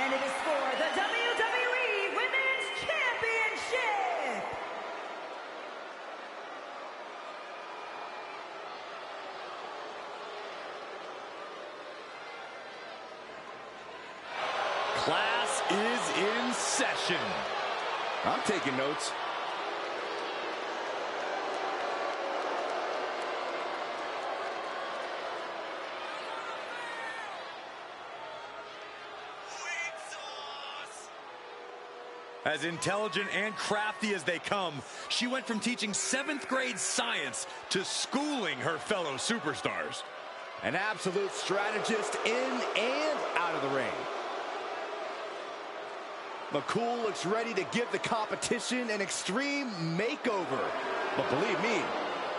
And it is for the WWE Women's Championship. Class is in session. I'm taking notes. As intelligent and crafty as they come, she went from teaching 7th grade science to schooling her fellow superstars. An absolute strategist in and out of the ring. McCool looks ready to give the competition an extreme makeover. But believe me,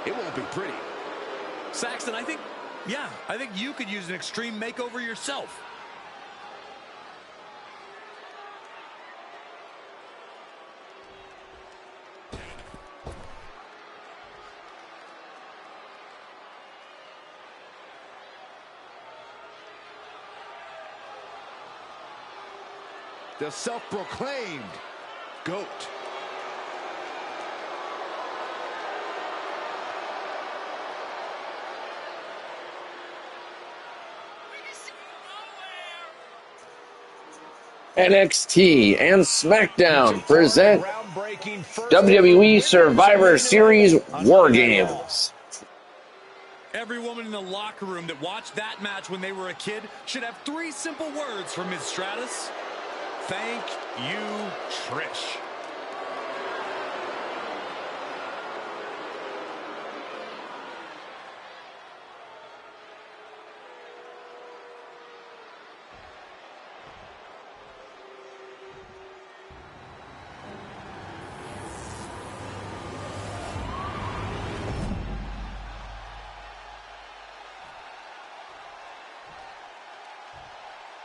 it won't be pretty. Saxton, I think you could use an extreme makeover yourself. The self-proclaimed GOAT. NXT and SmackDown present WWE Survivor Series War Games. Every woman in the locker room that watched that match when they were a kid should have 3 simple words from Ms. Stratus. Thank you, Trish.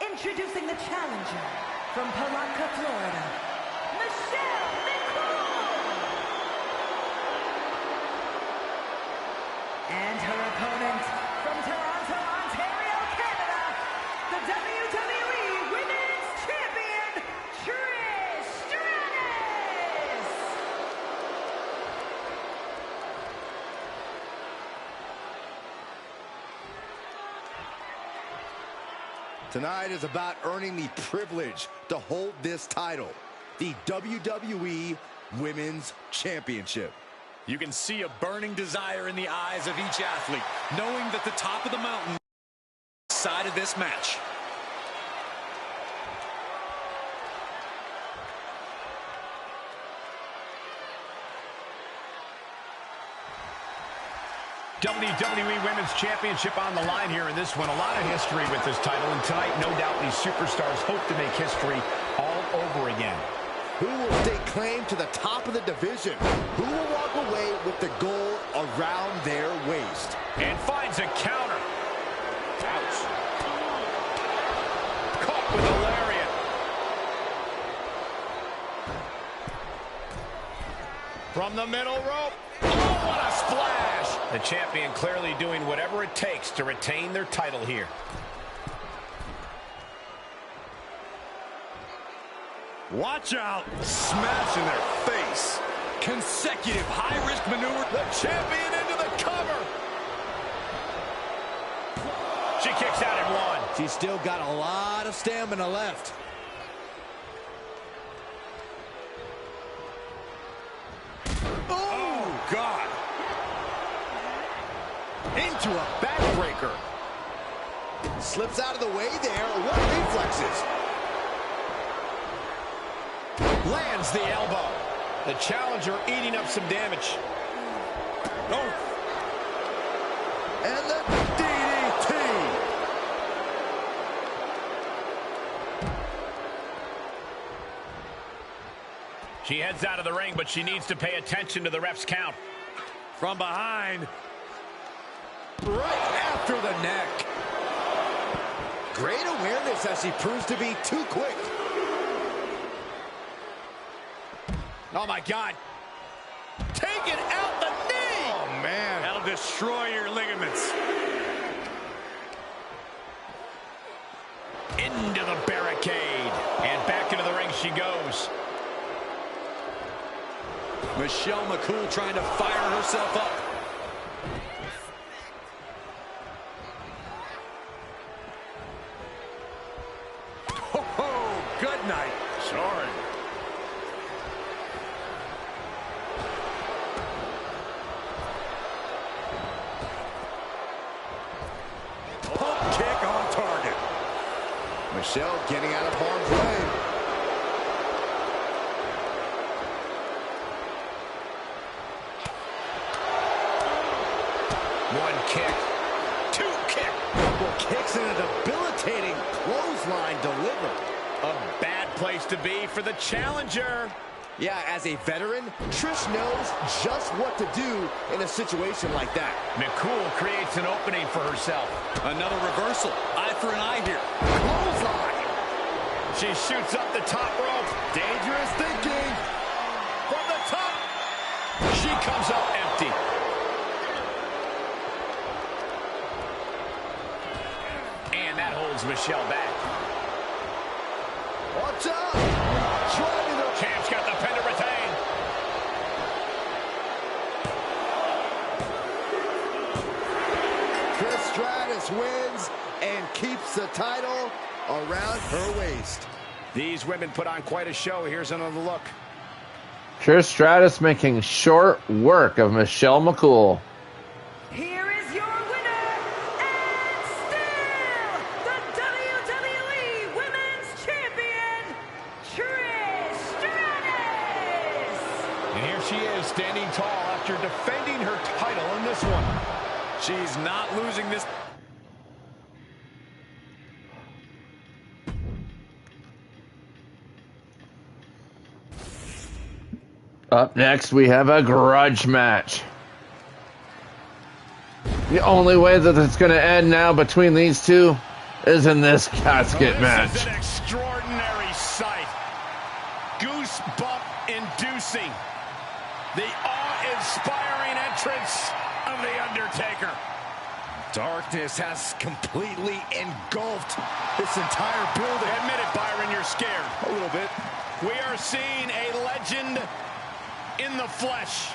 Introducing the challenger from Palatka, Florida, Michelle McCool. And her opponent from Toronto, Ontario, Canada, the WWE Women's Champion, Trish Stratus. Tonight is about earning the privilege to hold this title, the WWE Women's Championship. You can see a burning desire in the eyes of each athlete, knowing that the top of the mountain side of this match. WWE Women's Championship on the line here in this one. A lot of history with this title, and tonight, no doubt, these superstars hope to make history all over again. Who will stake claim to the top of the division? Who will walk away with the gold around their waist? And finds a counter. Ouch. Caught with a lariat. From the middle rope. Oh, what a splash! The champion clearly doing whatever it takes to retain their title here. Watch out! Smash in their face. Consecutive high-risk maneuver. The champion into the cover. She kicks out at 1. She's still got a lot of stamina left. Oh, God. Into a backbreaker. Slips out of the way there. What reflexes? Lands the elbow. The challenger eating up some damage. Oh. And the DDT. She heads out of the ring, but she needs to pay attention to the ref's count. From behind. Right after the neck. Great awareness as she proves to be too quick. Oh, my God. Taking out the knee. Oh, man. That'll destroy your ligaments. Into the barricade. she goes. Michelle McCool trying to fire herself up. Oh, good night. Sorry. Pump kick on target. Michelle getting out of harm's way. One kick. Two kick. Couple kicks and a debilitating clothesline delivered. A bad place to be for the challenger. Yeah, as a veteran, Trish knows just what to do in a situation like that. McCool creates an opening for herself. Another reversal. Eye for an eye here. Clothesline. She shoots up the top rope. Dangerous thinking. From the top. She comes up empty. And that holds Michelle back. Watch out. Driving the... Champ's got the pin to retain. Trish Stratus wins and keeps the title around her waist. These women put on quite a show. Here's another look. Trish Stratus making short work of Michelle McCool. Here is your winner, and still the WWE Women's Champion, Trish Stratus. And here she is standing tall after defending her title in this one. She's not losing this. Up next, we have a grudge match. The only way that it's going to end now between these two is in this casket match. This is an extraordinary sight. Goosebump-inducing. The awe-inspiring entrance of The Undertaker. Darkness has completely engulfed this entire building. Admit it, Byron, you're scared. A little bit. We are seeing a legend in the flesh.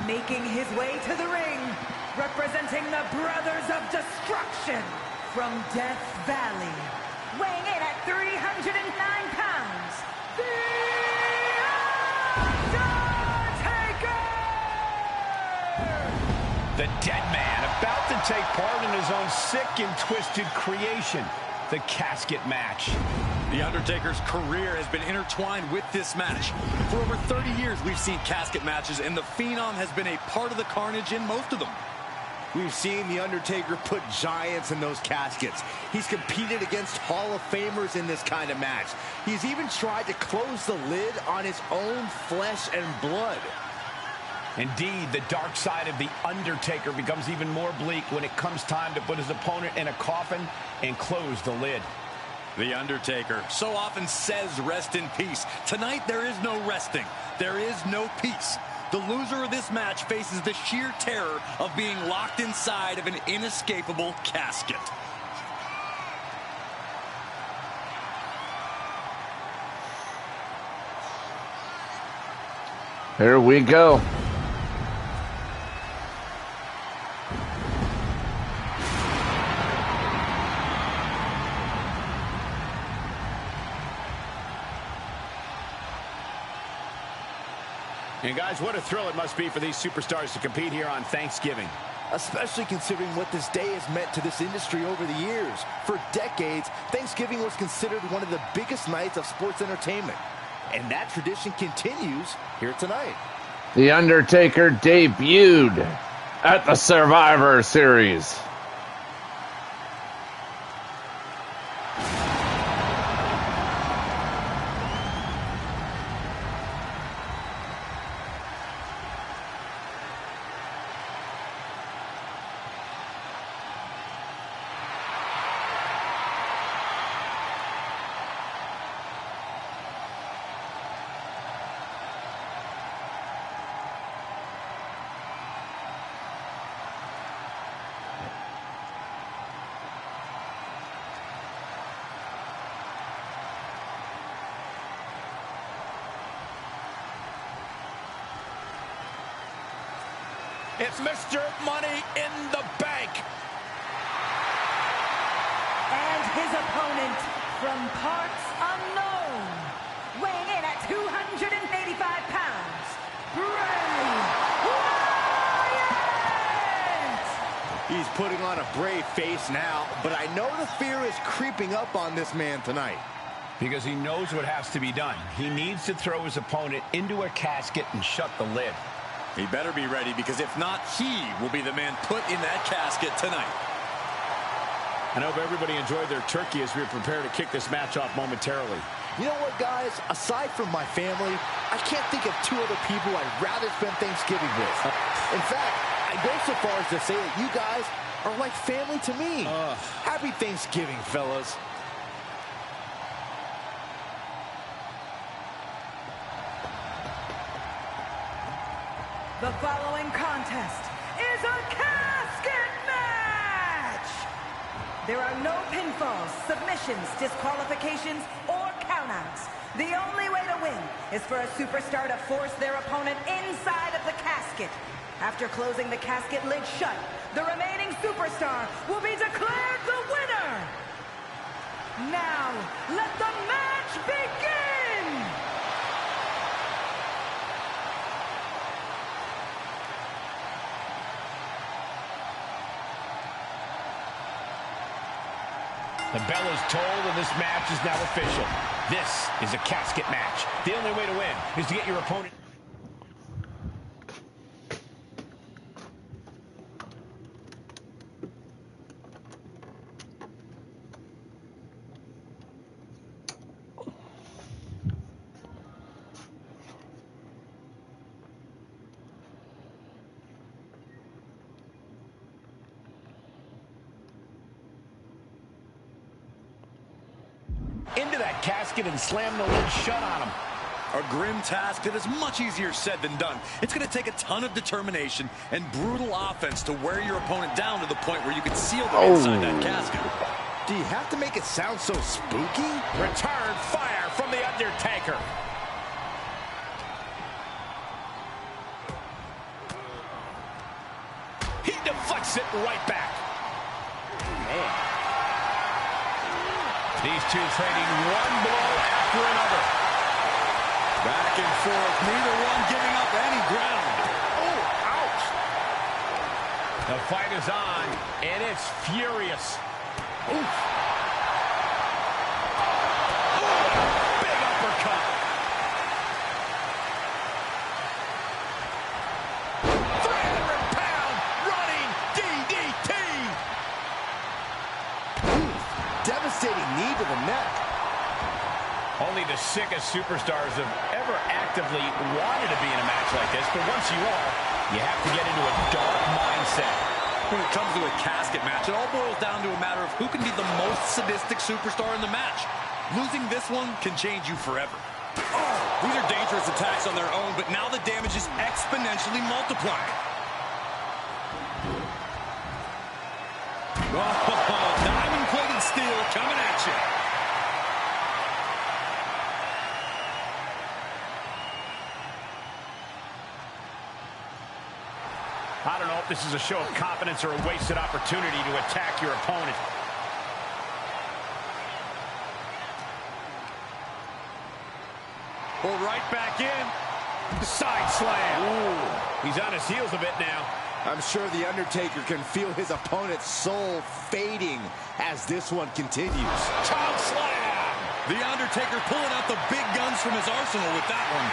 Making his way to the ring, representing the Brothers of Destruction from Death Valley, weighing in at 309 pounds, The Undertaker! The dead man about to take part in his own sick and twisted creation, the casket match. The Undertaker's career has been intertwined with this match. For over 30 years, we've seen casket matches, and the Phenom has been a part of the carnage in most of them. We've seen The Undertaker put giants in those caskets. He's competed against Hall of Famers in this kind of match. He's even tried to close the lid on his own flesh and blood. Indeed, the dark side of The Undertaker becomes even more bleak when it comes time to put his opponent in a coffin and close the lid. The Undertaker so often says rest in peace. Tonight, there is no resting. There is no peace. The loser of this match faces the sheer terror of being locked inside of an inescapable casket. Here we go. And guys, what a thrill it must be for these superstars to compete here on Thanksgiving. Especially considering what this day has meant to this industry over the years. For decades, Thanksgiving was considered one of the biggest nights of sports entertainment. And that tradition continues here tonight. The Undertaker debuted at the Survivor Series. It's Mr. Money in the Bank. And his opponent from parts unknown, weighing in at 285 pounds, Bray Wyatt! He's putting on a brave face now, but I know the fear is creeping up on this man tonight. Because he knows what has to be done. He needs to throw his opponent into a casket and shut the lid. He better be ready, because if not, he will be the man put in that casket tonight. I hope everybody enjoyed their turkey as we prepare to kick this match off momentarily. You know what, guys? Aside from my family, I can't think of two other people I'd rather spend Thanksgiving with. In fact, I go so far as to say that you guys are like family to me. Happy Thanksgiving, fellas. The following contest is a casket match! There are no pinfalls, submissions, disqualifications, or countouts. The only way to win is for a superstar to force their opponent inside of the casket. After closing the casket lid shut, the remaining superstar will be declared the winner! Now, let the match begin! The bell is tolled and this match is now official. This is a casket match. The only way to win is to get your opponent... into that casket and slam the lid shut on him. A grim task that is much easier said than done. It's going to take a ton of determination and brutal offense to wear your opponent down to the point where you can seal them inside that casket. Do you have to make it sound so spooky? Return fire from The Undertaker. He deflects it right back. Man. These two trading one blow after another. Back and forth, neither one giving up any ground. Oh, ouch. The fight is on, and it's furious. Oof. Big uppercut. 300-pound running DDT. Devastating knee to the neck. Only the sickest superstars have ever actively wanted to be in a match like this, but once you are, you have to get into a dark mindset. When it comes to a casket match, it all boils down to a matter of who can be the most sadistic superstar in the match. Losing this one can change you forever. Oh, these are dangerous attacks on their own, but now the damage is exponentially multiplying. Oh, diamond-plated steel coming at you. I don't know if this is a show of confidence or a wasted opportunity to attack your opponent. Pull right back in. Side slam. Ooh. He's on his heels a bit now. I'm sure The Undertaker can feel his opponent's soul fading as this one continues. Choke slam. The Undertaker pulling out the big guns from his arsenal with that one.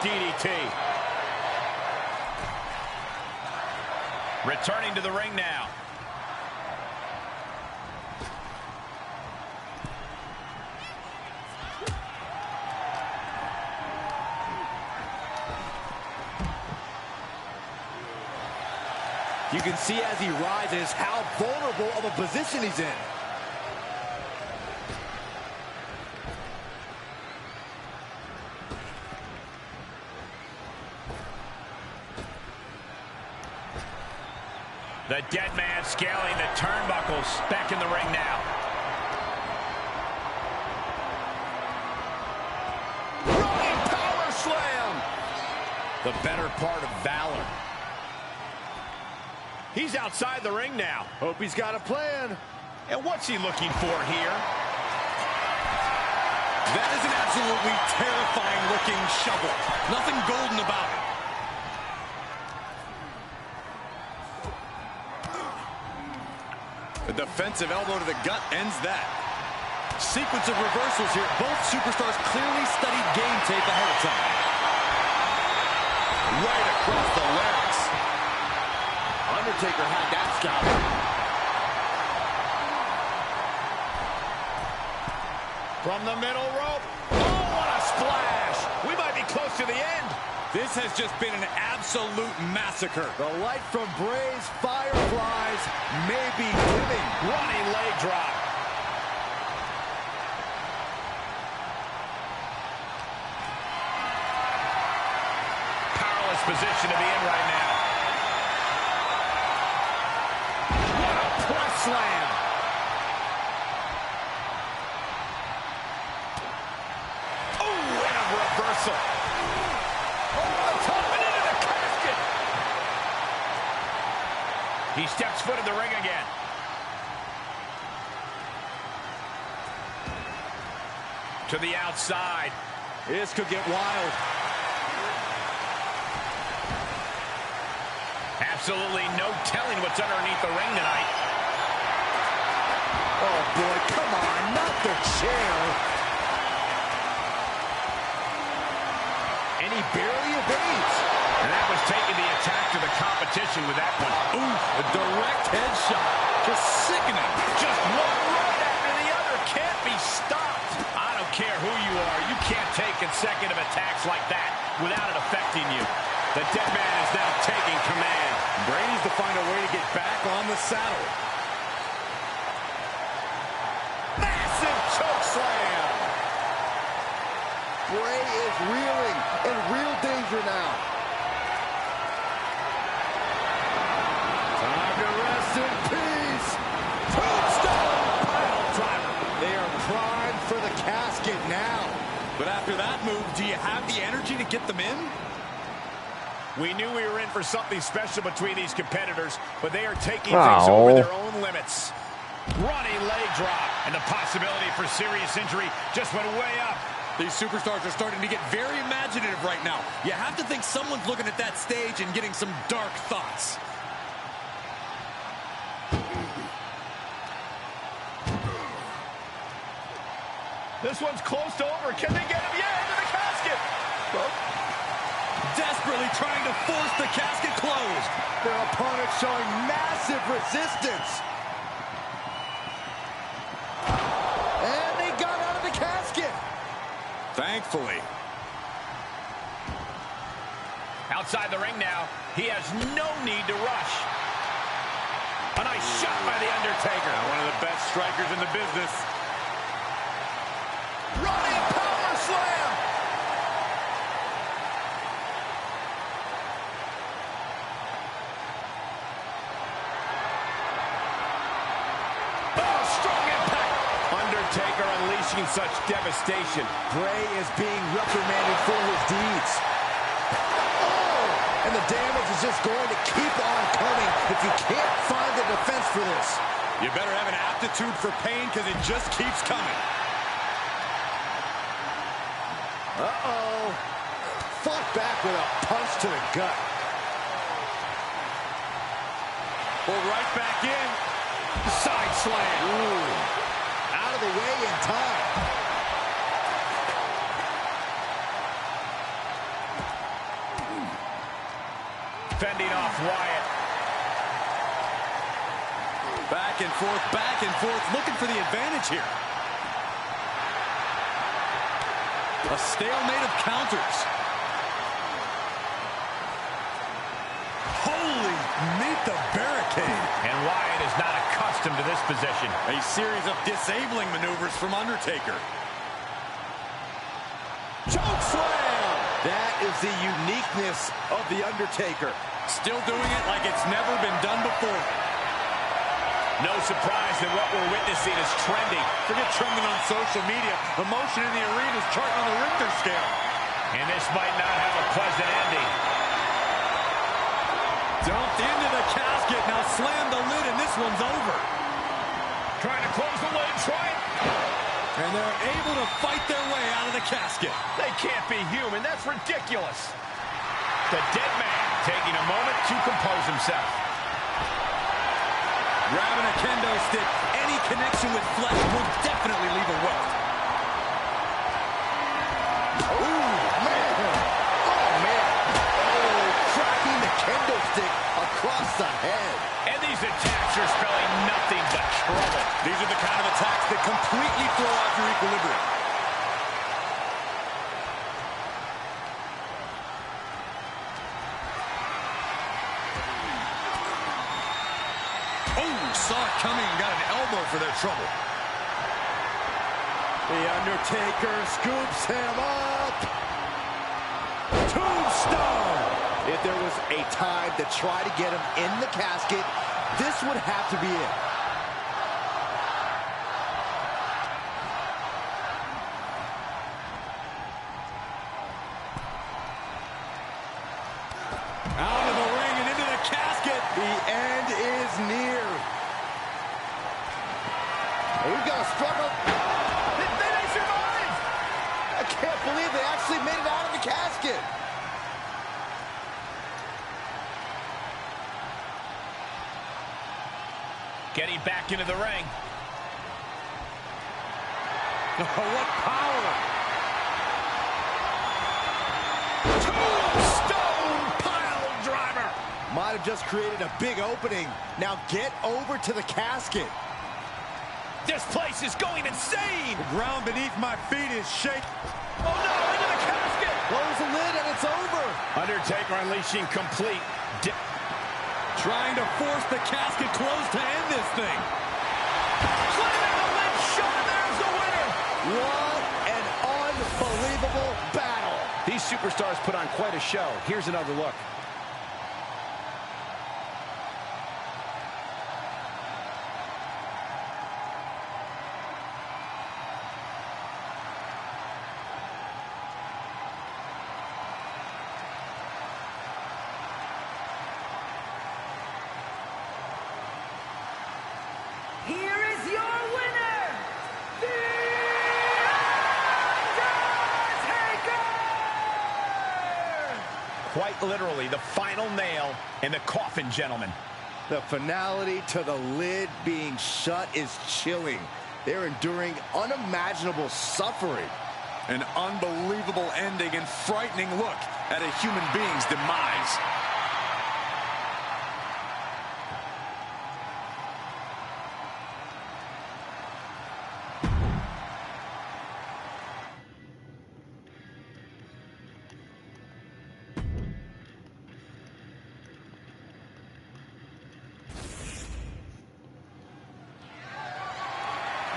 DDT. Returning to the ring now. You can see as he rises how vulnerable of a position he's in. The dead man scaling the turnbuckles. Back in the ring now. Running power slam. The better part of valor. He's outside the ring now. Hope he's got a plan. And what's he looking for here? That is an absolutely terrifying looking shovel. Nothing golden about it. The defensive elbow to the gut ends that. Sequence of reversals here. Both superstars clearly studied game tape ahead of time. Right across the legs. Undertaker had that scouted. From the middle rope. Oh, what a splash. We might be close to the end. This has just been an absolute massacre. The light from Bray's fireflies may be dimming. Running leg drop. Powerless position to be in right now. What a press slam. Oh, and a reversal. He steps foot in the ring again. To the outside. This could get wild. Absolutely no telling what's underneath the ring tonight. Oh, boy, come on, not the chair. And he barely evades. And that was taking the attack to the competition with that one. Ooh, a direct headshot. Just sickening. Just one right after the other. Can't be stopped. I don't care who you are. You can't take consecutive attacks like that without it affecting you. The dead man is now taking command. Bray needs to find a way to get back on the saddle. Massive choke slam. Bray is reeling, in real danger now. Time to rest in peace. Tombstone pile driver. They are primed for the casket now. But after that move, do you have the energy to get them in? We knew we were in for something special between these competitors, but they are taking things over their own limits. Running leg drop, and the possibility for serious injury just went way up. These superstars are starting to get very imaginative right now. You have to think someone's looking at that stage and getting some dark thoughts. This one's close to over. Can they get him? Yeah, into the casket. Desperately trying to force the casket closed. Their opponent showing massive resistance. And they got out of the casket. Thankfully. Outside the ring now. He has no need to rush. A nice shot by The Undertaker. One of the best strikers in the business. Running power slam. Oh, strong impact. Undertaker unleashing such devastation. Bray is being reprimanded for his deeds. Oh, and the damage is just going to keep on coming if you can't find the defense for this. You better have an aptitude for pain because it just keeps coming. Uh-oh. Fought back with a punch to the gut. Pull right back in. Side slam. Ooh. Out of the way in time. Fending off Wyatt. Back and forth, looking for the advantage here. A stalemate of counters. Holy, meet the barricade. And Wyatt is not accustomed to this position. A series of disabling maneuvers from Undertaker. Choke slam! That is the uniqueness of The Undertaker. Still doing it like it's never been done before. No surprise that what we're witnessing is trending. Forget trending on social media. Emotion in the arena is charting on the Richter scale. And this might not have a pleasant ending. Dumped into the casket. Now slam the lid, and this one's over. Trying to close the lid, And they're able to fight their way out of the casket. They can't be human. That's ridiculous. The dead man taking a moment to compose himself. Grabbing a kendo stick. Any connection with flesh will definitely leave a welt. Ooh, man. Oh, man. Oh, cracking the kendo stick across the head. And these attacks are spelling nothing but trouble. These are the kind of attacks that completely throw off your equilibrium. Oh, saw it coming and got an elbow for their trouble. The Undertaker scoops him up. Tombstone. If there was a time to try to get him in the casket, this would have to be it. Out of the ring and into the casket. The end is near. We've got a struggle. They survived. I can't believe they actually made it out of the casket. Getting back into the ring. Oh, what power. Tombstone pile driver. Might have just created a big opening. Now get over to the casket. This place is going insane. The ground beneath my feet is shaking. Oh no, into the casket. Close the lid and it's over. Undertaker unleashing complete. Trying to force the casket closed to end this thing. Slamming the lid shut, and there's the winner. What an unbelievable battle. These superstars put on quite a show. Here's another look. Here is your winner, The Undertaker! Quite literally, the final nail in the coffin, gentlemen. The finality to the lid being shut is chilling. They're enduring unimaginable suffering. An unbelievable ending and frightening look at a human being's demise.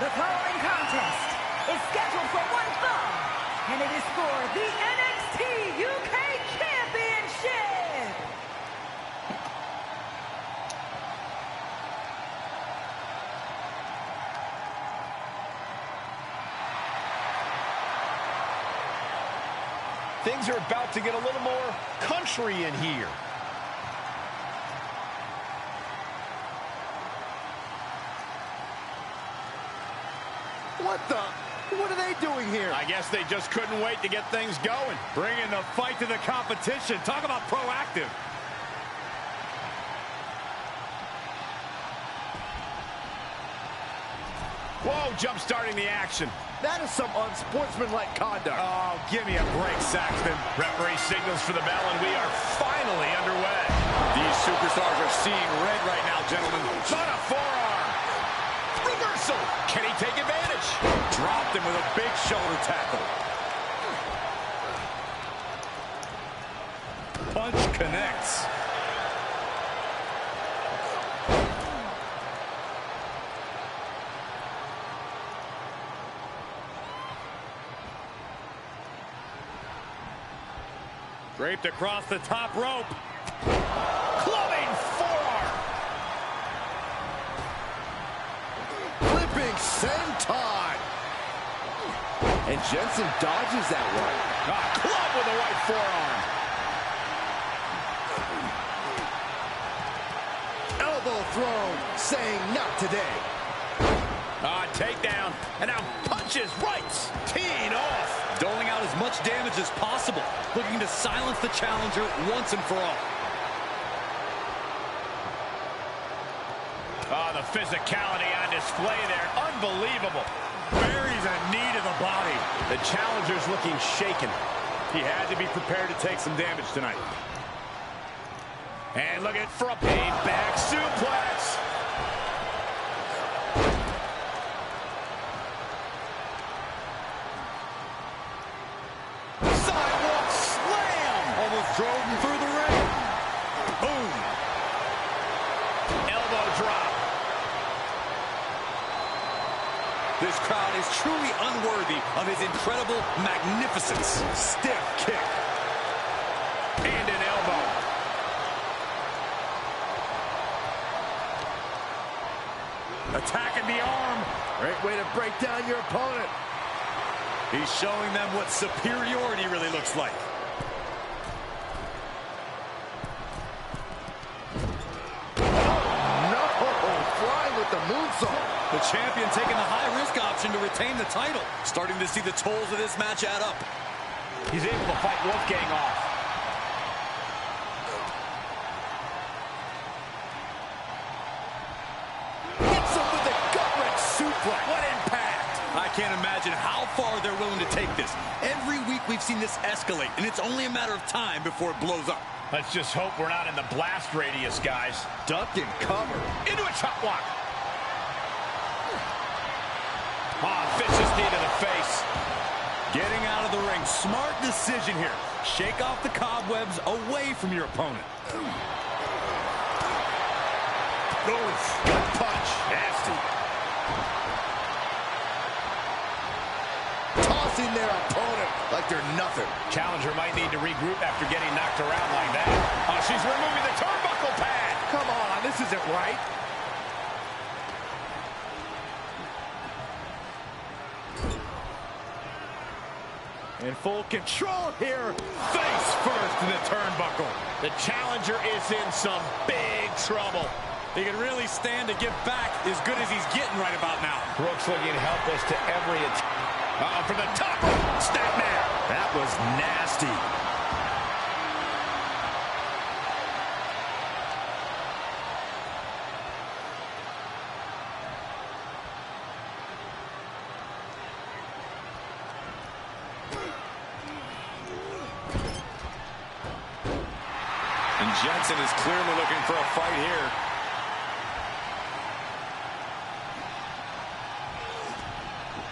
The following contest is scheduled for one fall, and it is for the NXT UK Championship. Things are about to get a little more country in here. What are they doing here? I guess they just couldn't wait to get things going. Bringing the fight to the competition. Talk about proactive. Whoa, jump-starting the action. That is some unsportsmanlike conduct. Oh, give me a break, Saxton. Referee signals for the bell, and we are finally underway. These superstars are seeing red right now, gentlemen. On a forearm. Reversal. Can he take advantage? Dropped him with a big shoulder tackle. Punch connects. Draped across the top rope. senton. And Jensen dodges that one. Club with a right forearm. Elbow thrown, saying not today. Takedown, and now punches rights, teeing off. Doling out as much damage as possible, looking to silence the challenger once and for all. The physicality on display there, unbelievable. Buries a knee to the body. The challenger's looking shaken. He had to be prepared to take some damage tonight. And look at for a back suplex. Sidewalk slam. Almost drove him through the ring. Boom. Elbow drop. This crowd is truly unworthy of his incredible magnificence. Stiff kick. And an elbow. Attacking the arm. Great way to break down your opponent. He's showing them what superiority really looks like. No, flying with the moonsault. The champion taking the high-risk option to retain the title. Starting to see the tolls of this match add up. He's able to fight Wolfgang off. Hits him with a gut-wrench suplex. What impact! I can't imagine how far they're willing to take this. Every week we've seen this escalate, and it's only a matter of time before it blows up. Let's just hope we're not in the blast radius, guys. Duck and cover. Into a chop block. Vicious knee to the face. Getting out of the ring. Smart decision here. Shake off the cobwebs away from your opponent. Oof. Gut punch. Nasty. Tossing their opponent like they're nothing. Challenger might need to regroup after getting knocked around like that. She's removing the turnbuckle pad. Come on, this isn't right. In full control here. Face first to the turnbuckle. The challenger is in some big trouble. He can really stand to give back as good as he's getting right about now. Brooks looking helpless to every attack. From the top. Snapmare. That was nasty. And Jensen is clearly looking for a fight here.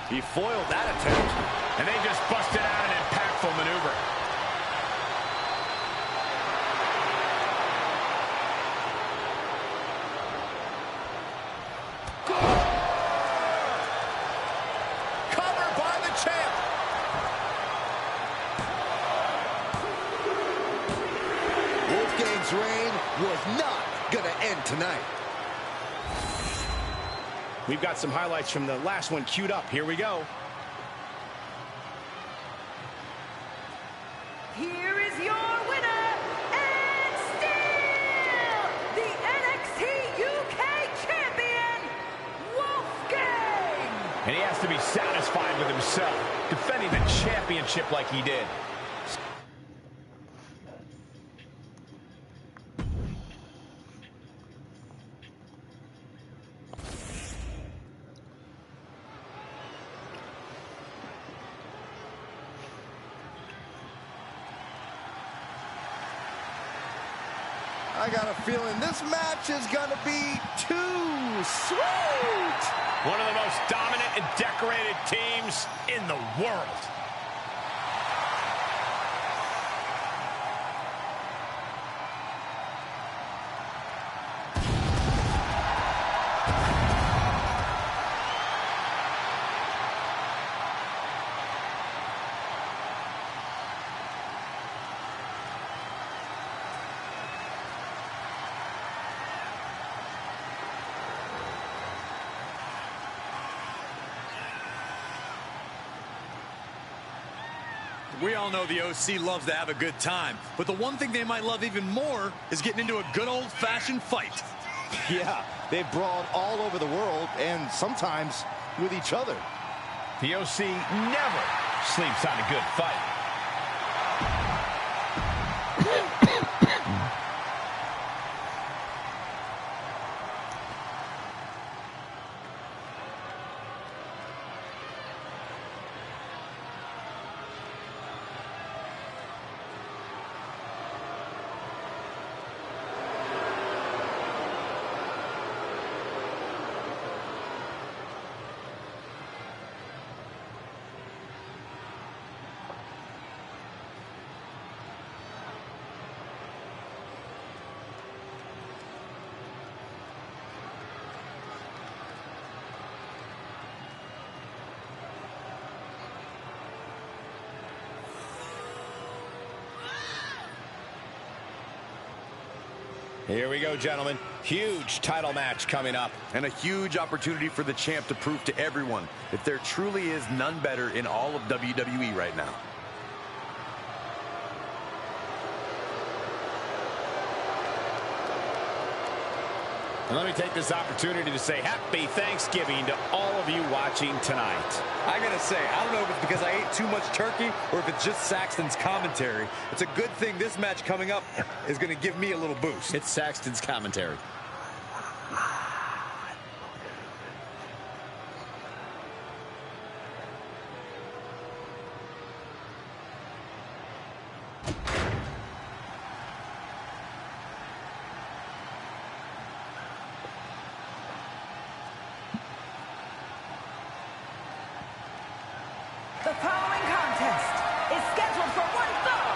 He foiled that attempt. And they just busted out an impactful maneuver. Cover by the champ. Wolfgang's reign was not gonna end tonight. We've got some highlights from the last one queued up. Here we go. Here is your winner, and still the NXT UK champion, Wolfgang! And he has to be satisfied with himself, defending the championship like he did. I got a feeling this match is gonna be too sweet. One of the most dominant and decorated teams in the world. We all know the OC loves to have a good time, but the one thing they might love even more is getting into a good old-fashioned fight. Yeah, they've brawled all over the world, and sometimes with each other. The OC never sleeps on a good fight. Here we go, gentlemen. Huge title match coming up. And a huge opportunity for the champ to prove to everyone that there truly is none better in all of WWE right now. And let me take this opportunity to say happy Thanksgiving to all of you watching tonight. I gotta say, I don't know if it's because I ate too much turkey or if it's just Saxton's commentary. It's a good thing this match coming up is gonna give me a little boost. It's Saxton's commentary. The following contest is scheduled for one fall,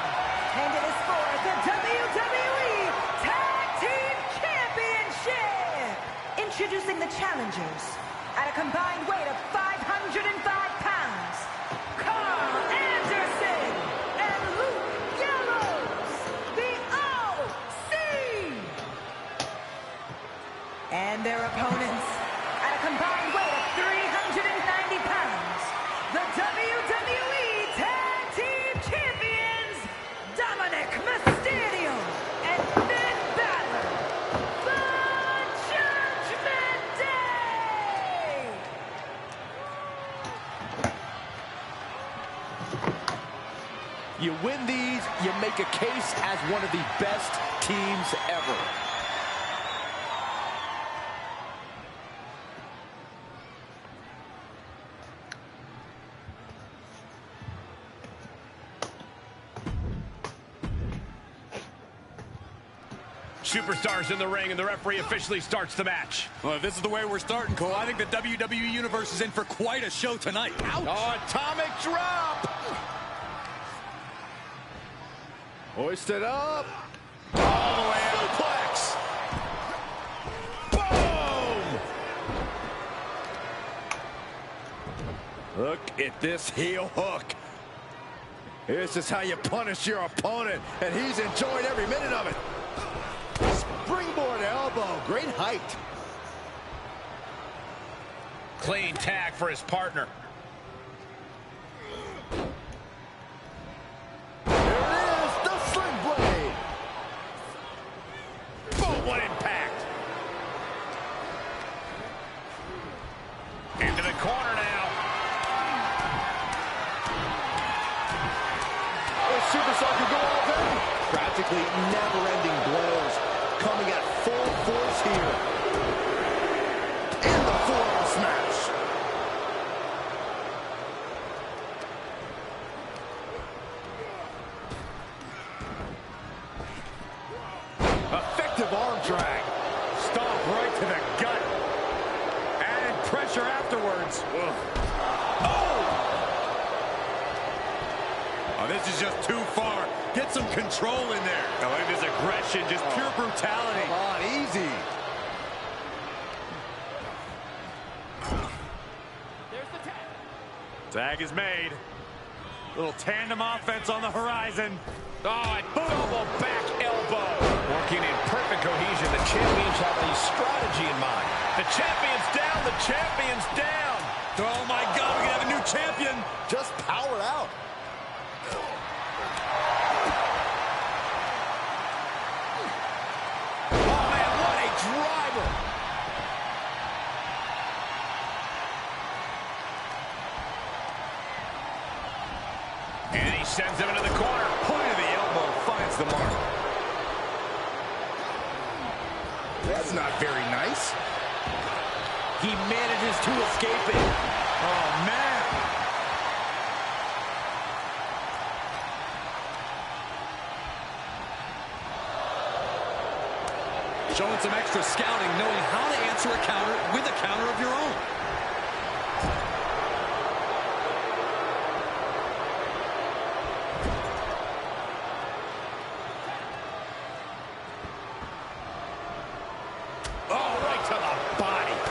and it is for the WWE Tag Team Championship. Introducing the challengers at a combined weight of 505 pounds, Carl Anderson and Luke Gallows, the OC. And their opponents at a combined weight of 390 pounds, the WWE Tag Team Champions, Dominic Mysterio and Finn Balor, the Judgment Day! You win these, you make a case as one of the best teams ever. Superstars in the ring, and the referee officially starts the match. Well, if this is the way we're starting, Cole, I think the WWE Universe is in for quite a show tonight. Ouch. Oh, atomic drop! Hoisted up. All the way out. Suplex. Boom! Look at this heel hook. This is how you punish your opponent, and he's enjoying every minute of it. Springboard elbow, great height. Clean tag for his partner. There it is, the sling blade. Boom, what impact. Into the corner now. This superstar could go all day. Practically never-ending blows coming at full force here. And the forearm smash. Effective arm drag. Stomp right to the gut. Added pressure afterwards. Oh, this is just too far. Get some control in there. Oh, look at this aggression, just pure brutality. Come on, easy. There's the tag. Tag is made. Little tandem offense on the horizon. Oh, a double back elbow. Working in perfect cohesion. The champions have a strategy in mind. The champion's down. The champion's down. Oh, my God. We can have a new champion. Just power out. hits the mark. That's not very nice. He manages to escape it. Oh, man. Showing some extra scouting, knowing how to answer a counter with a counter of your own.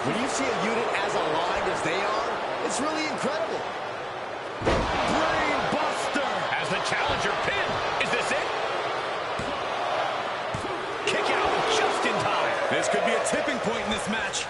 When you see a unit as aligned as they are, it's really incredible. Brain buster! As the challenger pin. Is this it? Kick out just in time. This could be a tipping point in this match.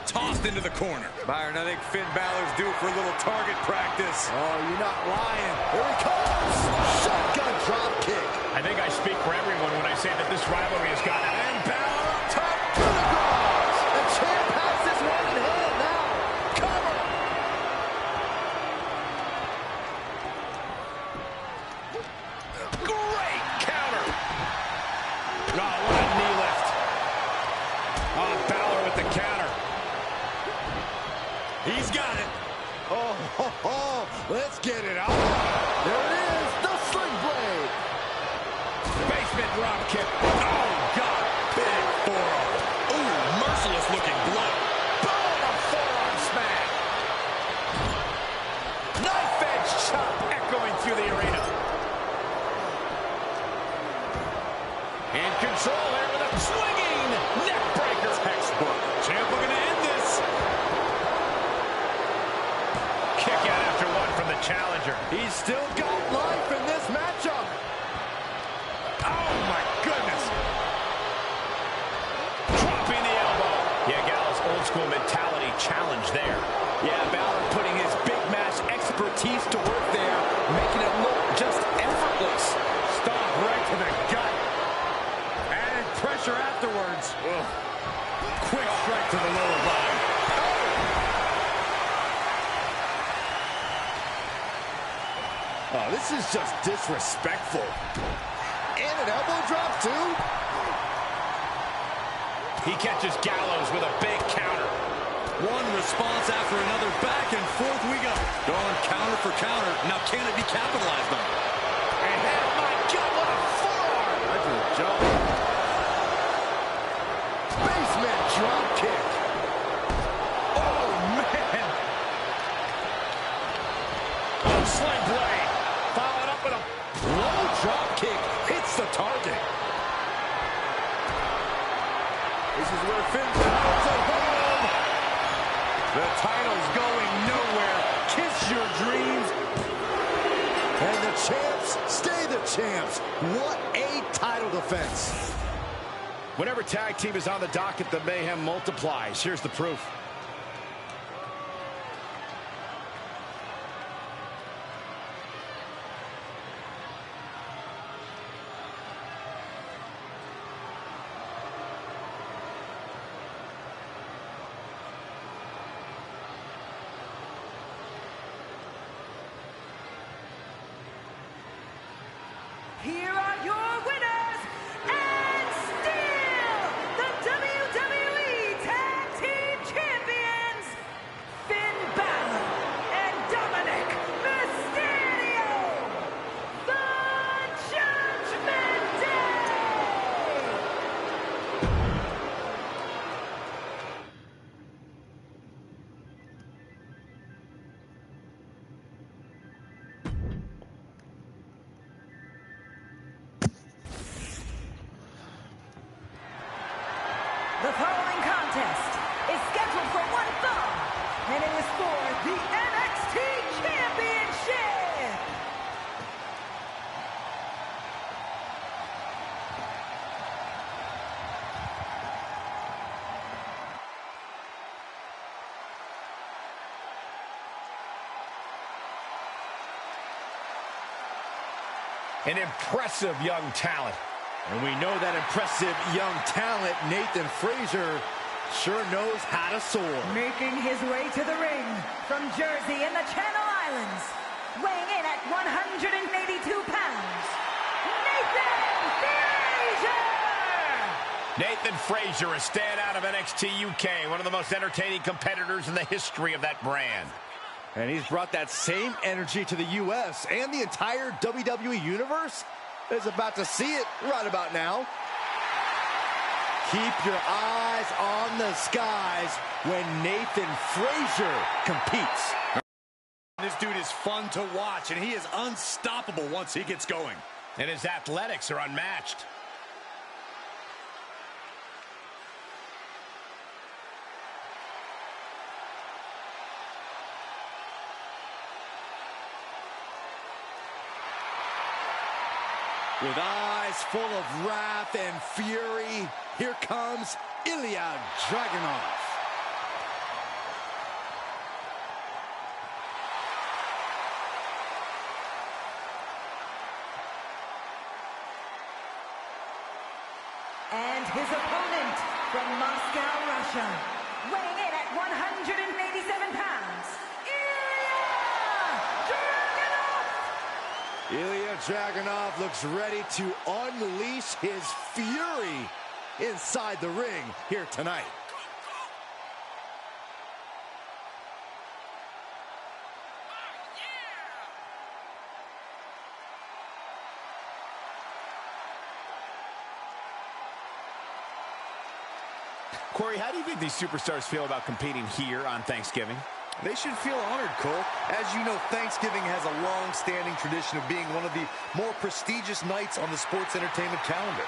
Tossed into the corner. Byron, I think Finn Balor's due for a little target practice. Oh, you're not lying. Here he comes. Shotgun drop kick. I think I speak for everyone when I say that this rivalry has got And Balor up top to the cross. The champ has this one in hand now. Cover. great counter. Oh, what a knee lift. Oh, Balor with the counter. He's got it. Let's get it out. There it is, the sling blade. Basement drop kick. Oh, God. Big forearm. Ooh, merciless looking blow. Boom, a forearm smack. Knife edge chop echoing through the arena. In control here with a swinging neck breaker. Textbook. Champ looking to end this. Kick out after one from the challenger. He's still got life in this matchup. Oh, my goodness. Dropping the elbow. Yeah, Gallows' old school mentality challenge there. Yeah, Balor putting his big match expertise to work there, making it look just effortless. Stomp right to the gut. Added pressure afterwards. Ugh. Quick strike to the lower body. Oh, this is just disrespectful. And an elbow drop, too. He catches Gallows with a big counter. One response after another. Back and forth we go. Going counter for counter. Now can it be capitalized on? And my God, what a forearm. That's a jump. Basement drop kick. Oh, man. Oh, sling blade. Followed up with a Low drop kick hits the target. This is where Finn Balor's at home. The title's going nowhere. Kiss your dreams. And the champs stay the champs. What a title defense. Whenever tag team is on the docket, the mayhem multiplies. Here's the proof. Here are your winners, and still the WWE Tag Team Champions, Finn Balor and Dominic Mysterio, the Judgment Day! The following contest is scheduled for one fall, and it is for the NXT Championship! An impressive young talent. And we know that impressive young talent, Nathan Frazier, sure knows how to soar. Making his way to the ring from Jersey in the Channel Islands, weighing in at 182 pounds, Nathan Frazier! Nathan Frazier, a standout of NXT UK, one of the most entertaining competitors in the history of that brand. And he's brought that same energy to the U.S. and the entire WWE Universe is about to see it right about now. Keep your eyes on the skies when Nathan Frazier competes. This dude is fun to watch, and he is unstoppable once he gets going. And his athletics are unmatched. With eyes full of wrath and fury, here comes Ilya Dragunov. And his opponent from Moscow, Russia, weighing in at 187 pounds, Ilya Dragunov looks ready to unleash his fury inside the ring here tonight. Corey, how do you think these superstars feel about competing here on Thanksgiving? They should feel honored, Cole. As you know, Thanksgiving has a long-standing tradition of being one of the more prestigious nights on the sports entertainment calendar.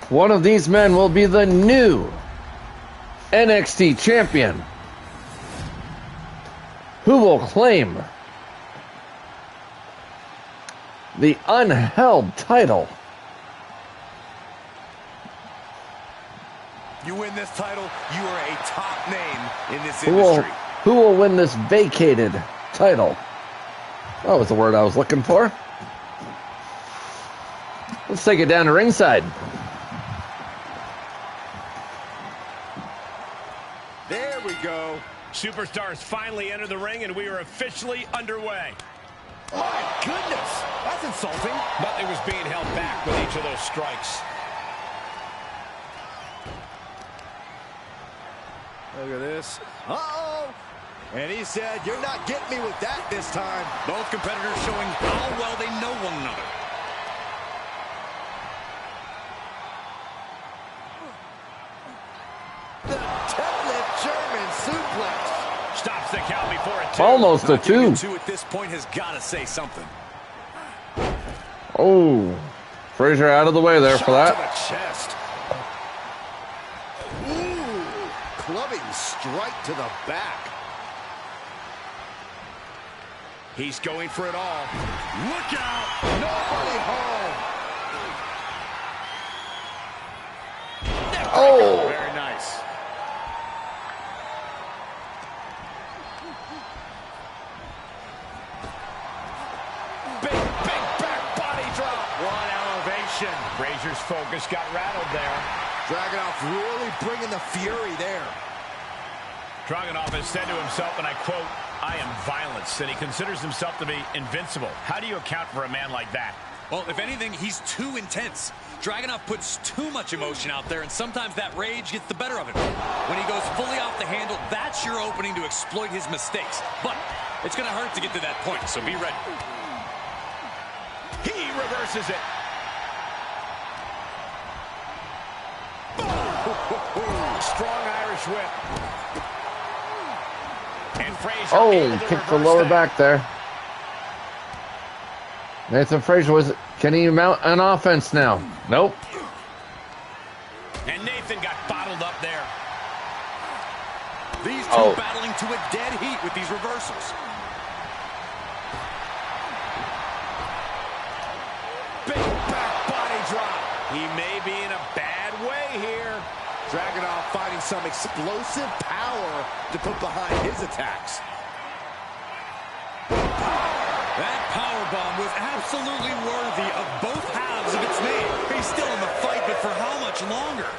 One of these men will be the new NXT champion, who will claim the unheld title. You win this title, you are a top name in this industry. Who will win this vacated title? That was the word I was looking for. Let's take it down to ringside. There we go. Superstars finally enter the ring, and we are officially underway. My goodness, that's insulting. Nothing was being held back with each of those strikes. Look at this. Uh-oh. And he said, you're not getting me with that this time. Both competitors showing how well they know one another. The deadlift German suplex. Stops the count before a two. Almost a two. Two at this point has got to say something. Oh, Frazier out of the way there for that. To the chest. Ooh, clubbing strike to the back. He's going for it all. Look out! Nobody home. Oh, Very nice. Big back body drop. One elevation. Frazier's focus got rattled there. Dragunov really bringing the fury there. Dragunov has said to himself, and I quote, "I am violence," and he considers himself to be invincible. How do you account for a man like that? Well, if anything, he's too intense. Dragunov puts too much emotion out there, and sometimes that rage gets the better of him. When he goes fully off the handle, that's your opening to exploit his mistakes. But it's going to hurt to get to that point, so be ready. He reverses it. Strong Irish whip. And Frazier oh, able to kicked the reverse lower that. back there. Nathan Frazier can he mount an offense now? Nope. And Nathan got bottled up there. These two battling to a dead heat with these reversals. Big back body drop. He may be in a bad way here. Dragunov finding some explosive power to put behind his attacks. That powerbomb was absolutely worthy of both halves of its name. He's still in the fight, but for how much longer?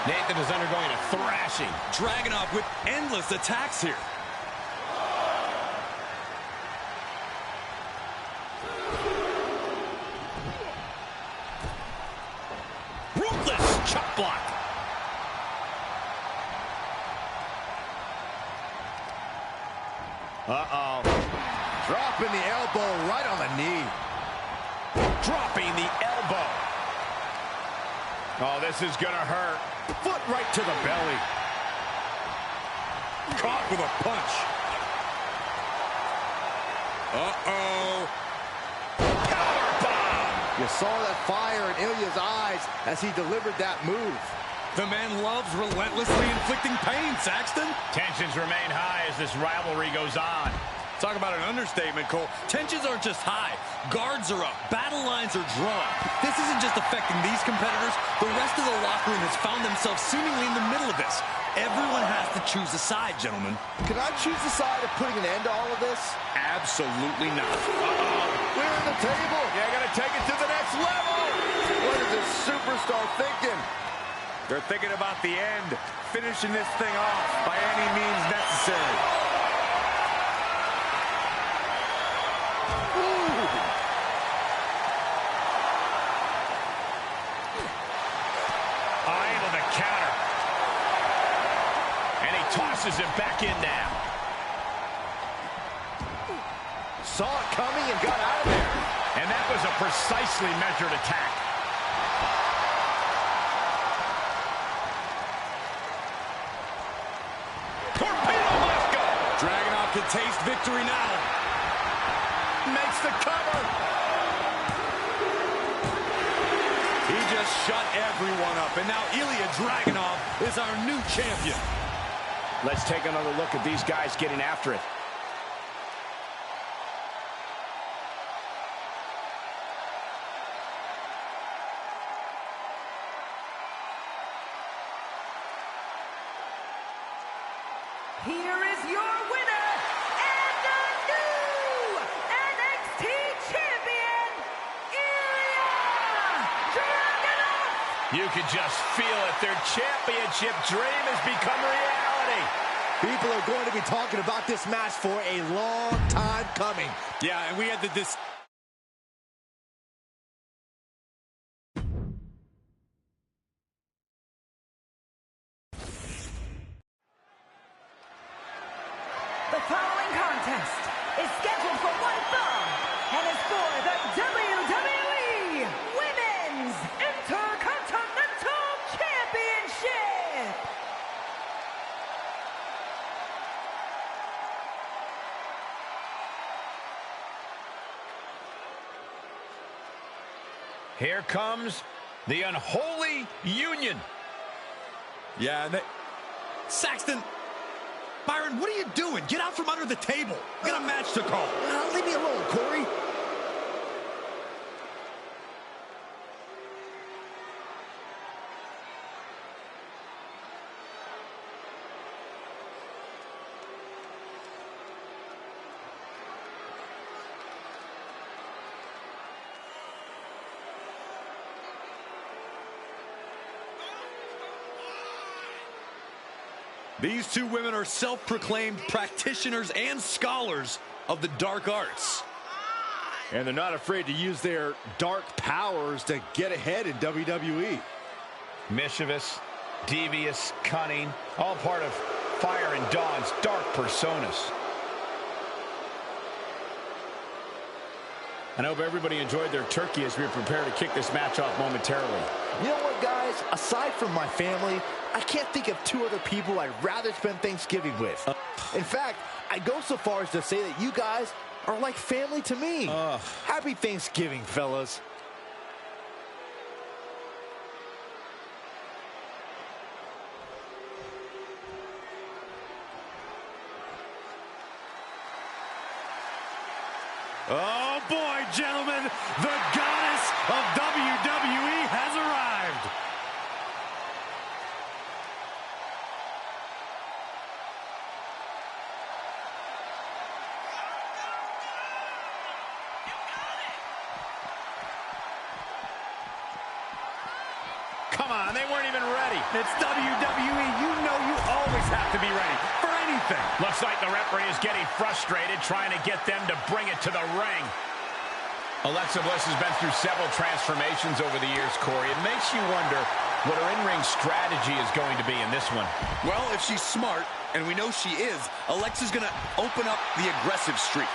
Nathan is undergoing a thrashing. Dragunov with endless attacks here. Ruthless chop block. Uh-oh. Dropping the elbow right on the knee. Dropping the elbow. Oh, this is gonna hurt. Foot right to the belly. Caught with a punch. Uh-oh. You saw that fire in Ilya's eyes as he delivered that move. The man loves relentlessly inflicting pain, Saxton. Tensions remain high as this rivalry goes on. Talk about an understatement, Cole. Tensions aren't just high. Guards are up. Battle lines are drawn. This isn't just affecting these competitors. The rest of the locker room has found themselves seemingly in the middle of this. Everyone has to choose a side, gentlemen. Can I choose the side of putting an end to all of this? Absolutely not. Clearing the table. Yeah, gotta take it to the next level. What is this superstar thinking? They're thinking about the end, finishing this thing off by any means necessary. Able to counter. And he tosses him back in now. Saw it coming and got out of there. And that was a precisely measured attack. Torpedo left go. Dragunov can taste victory now. Makes the cover. He just shut everyone up, and now Ilya Dragunov is our new champion. Let's take another look at these guys getting after it. Here is your winner and the new NXT champion, Ilya Dragunov. You can just feel it. Their championship dream has become reality. People are going to be talking about this match for a long time coming. Yeah, and we had The following contest is scheduled for one fall and is for the WWE Women's Intercontinental Championship. Here comes the unholy union. Yeah, and Saxton, Byron, what are you doing? Get out from under the table. We got a match to call. Leave me alone, Corey. These two women are self-proclaimed practitioners and scholars of the dark arts. And they're not afraid to use their dark powers to get ahead in WWE. Mischievous, devious, cunning, all part of Fire and Dawn's dark personas. I hope everybody enjoyed their turkey as we prepare to kick this match off momentarily. You know what, guys? Aside from my family, I can't think of two other people I'd rather spend Thanksgiving with. In fact, I'd go so far as to say that you guys are like family to me. Happy Thanksgiving, fellas. Oh, boy, gentlemen, the goddess of WWE has arrived. Come on, they weren't even ready. It's WWE. You know you always have to be ready for anything. Looks like the referee is getting frustrated, trying to get them to bring it to the ring. Alexa Bliss has been through several transformations over the years, Corey. It makes you wonder what her in-ring strategy is going to be in this one. Well, if she's smart, and we know she is, Alexa's going to open up the aggressive streak.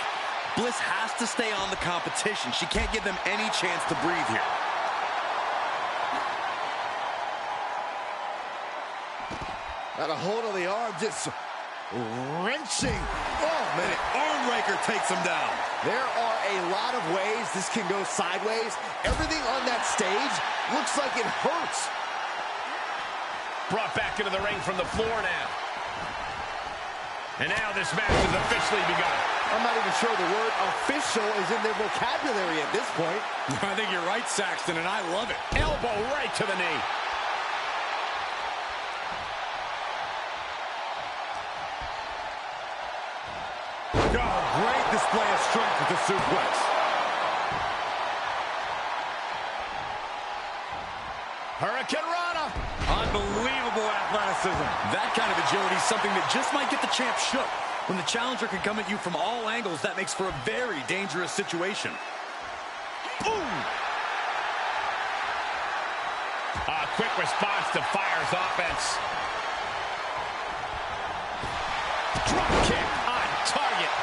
Bliss has to stay on the competition. She can't give them any chance to breathe here. Got a hold of the arm, just wrenching. Oh, man. Arm raker takes him down. There are a lot of ways this can go sideways. Everything on that stage looks like it hurts. Brought back into the ring from the floor now. And now this match has officially begun. I'm not even sure the word official is in their vocabulary at this point. I think you're right, Saxton, and I love it. Elbow right to the knee. Oh, great display of strength with the suplex. Hurricane Rana. Unbelievable athleticism. That kind of agility is something that just might get the champ shook. When the challenger can come at you from all angles, that makes for a very dangerous situation. Boom! A quick response to Fire's offense. Drop kick on target.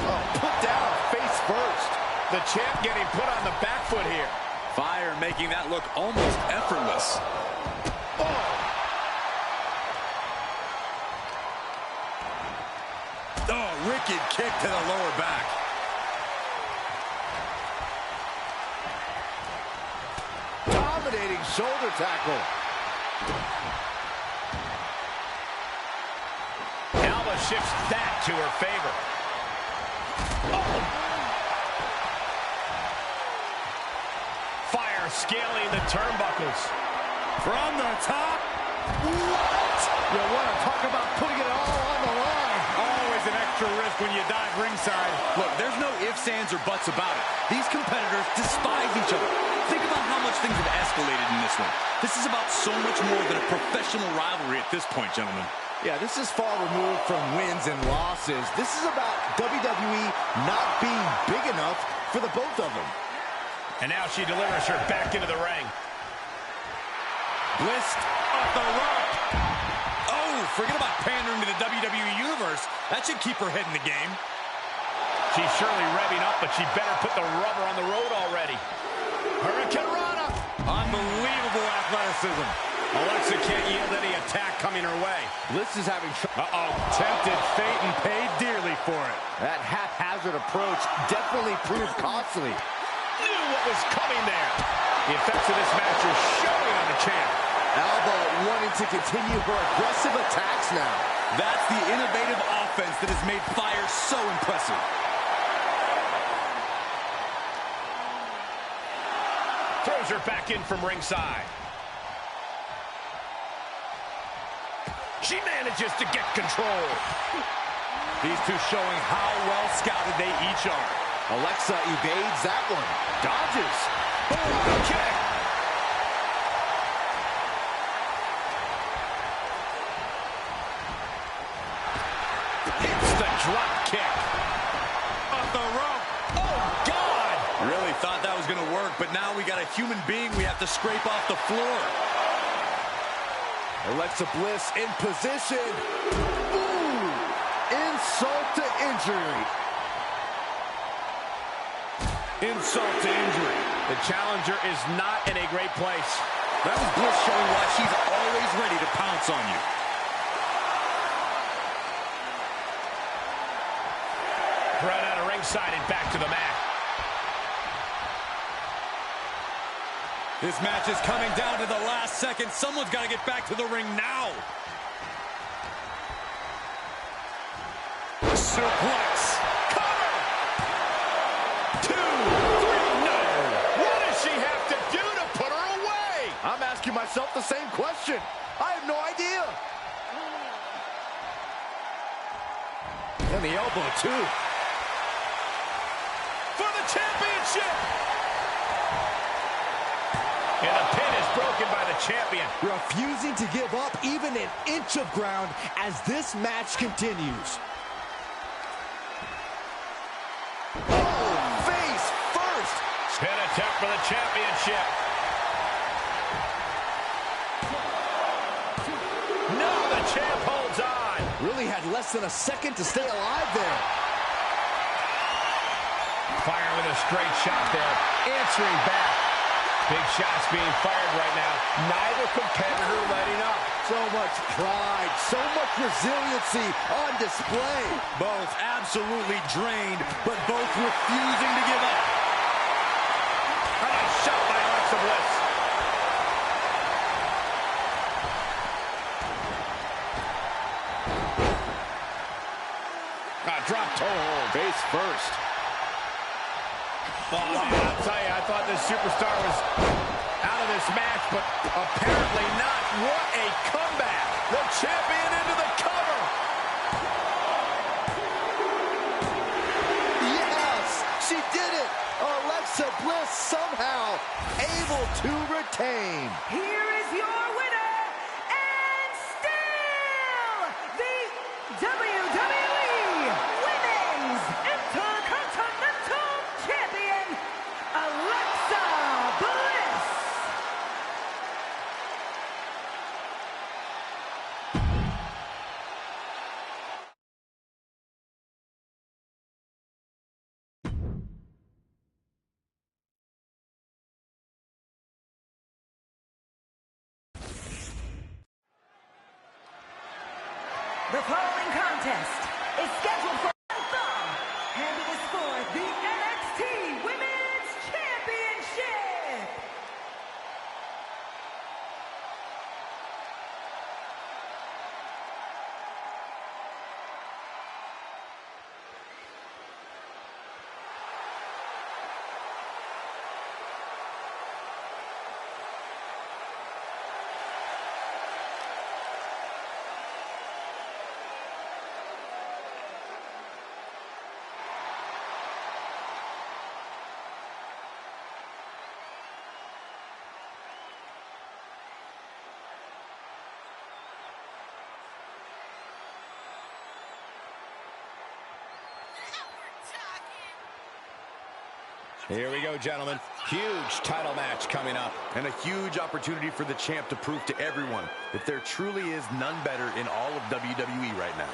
Oh, put down face first. The champ getting put on the back foot here. Fire making that look almost effortless. Oh! Oh, wicked kick to the lower back. Dominating shoulder tackle. Alba shifts that to her favor. Oh. Fire scaling the turnbuckles. From the top. What? You want to talk about putting it all on the line. Always an extra risk when you dive ringside. Look, there's no ifs, ands, or buts about it. These competitors despise each other. Think about how much things have escalated in this one. This is about so much more than a professional rivalry at this point, gentlemen. Yeah, this is far removed from wins and losses. This is about WWE not being big enough for the both of them. And now she delivers her back into the ring. Bliss off the rope. Oh, forget about pandering to the WWE Universe. That should keep her head in the game. She's surely revving up, but she better put the rubber on the road already. Hurricane Rana. Unbelievable athleticism. Alexa can't yield any attack coming her way. Bliss is having Uh-oh, tempted fate and paid dearly for it. that haphazard approach definitely proved costly. Knew what was coming there. The effects of this match are showing on the champ. Alba wanting to continue her aggressive attacks now. That's the innovative offense that has made Fire so impressive. Throws her back in from ringside. She manages to get control. These two showing how well scouted they each are. Alexa evades that one. Dodges. Boom, kick. Hits the drop kick. Off the rope. Oh, God. Really thought that was going to work, but now we got a human being we have to scrape off the floor. Alexa Bliss in position. Ooh, insult to injury. Insult to injury. The challenger is not in a great place. That was Bliss showing why she's always ready to pounce on you. Thrown out of ringside and back to the mat. This match is coming down to the last second. Someone's got to get back to the ring now. Suplex. Cover. 2, 3, no. What does she have to do to put her away? I'm asking myself the same question. I have no idea. And the elbow, too. For the championship. And the pin is broken by the champion. Refusing to give up even an inch of ground as this match continues. Oh, face first. Pin attempt for the championship. No, the champ holds on. Really had less than a second to stay alive there. Fire with a straight shot there. Answering back. Big shots being fired right now. Neither competitor letting up. So much pride, so much resiliency on display. Both absolutely drained, but both refusing to give up. A nice shot by Alexa Bliss. Drop toe hold. Face first. Oh, man, I'll tell you, I thought this superstar was out of this match, but apparently not. What a comeback. The champion into the cover. Yes, she did it. Alexa Bliss somehow able to retain. Here is your winner, and still the WWE Women's Intercontinental Champion, Alexa Bliss. The following contest is scheduled for one fall, and it is for the NXT Women's Championship. Here we go, gentlemen. Huge title match coming up. And a huge opportunity for the champ to prove to everyone that there truly is none better in all of WWE right now.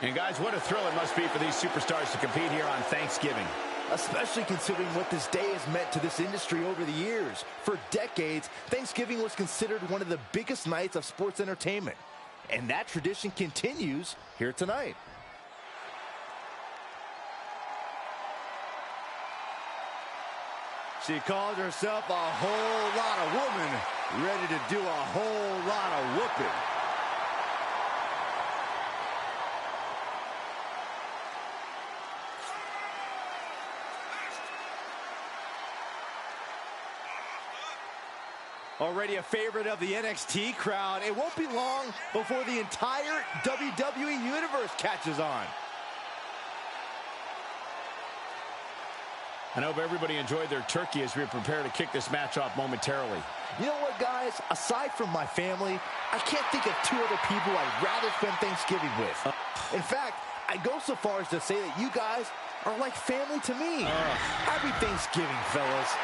And guys, what a thrill it must be for these superstars to compete here on Thanksgiving. Especially considering what this day has meant to this industry over the years. For decades, Thanksgiving was considered one of the biggest nights of sports entertainment. And that tradition continues here tonight. She calls herself a whole lot of woman, ready to do a whole lot of whooping. Already a favorite of the NXT crowd, it won't be long before the entire WWE Universe catches on. I hope everybody enjoyed their turkey as we prepare to kick this match off momentarily. You know what, guys? Aside from my family, I can't think of two other people I'd rather spend Thanksgiving with. In fact, I'd go so far as to say that you guys are like family to me. Happy Thanksgiving, fellas.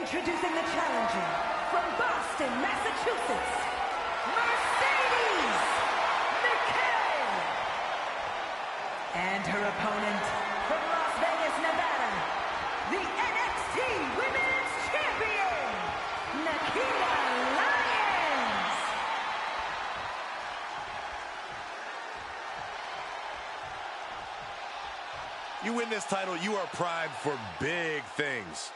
Introducing the challenger from Boston, Massachusetts, Mercedes McKay. And her opponent from Las Vegas, Nevada, the NXT Women's Champion, Nikita Lyons. You win this title, you are primed for big things.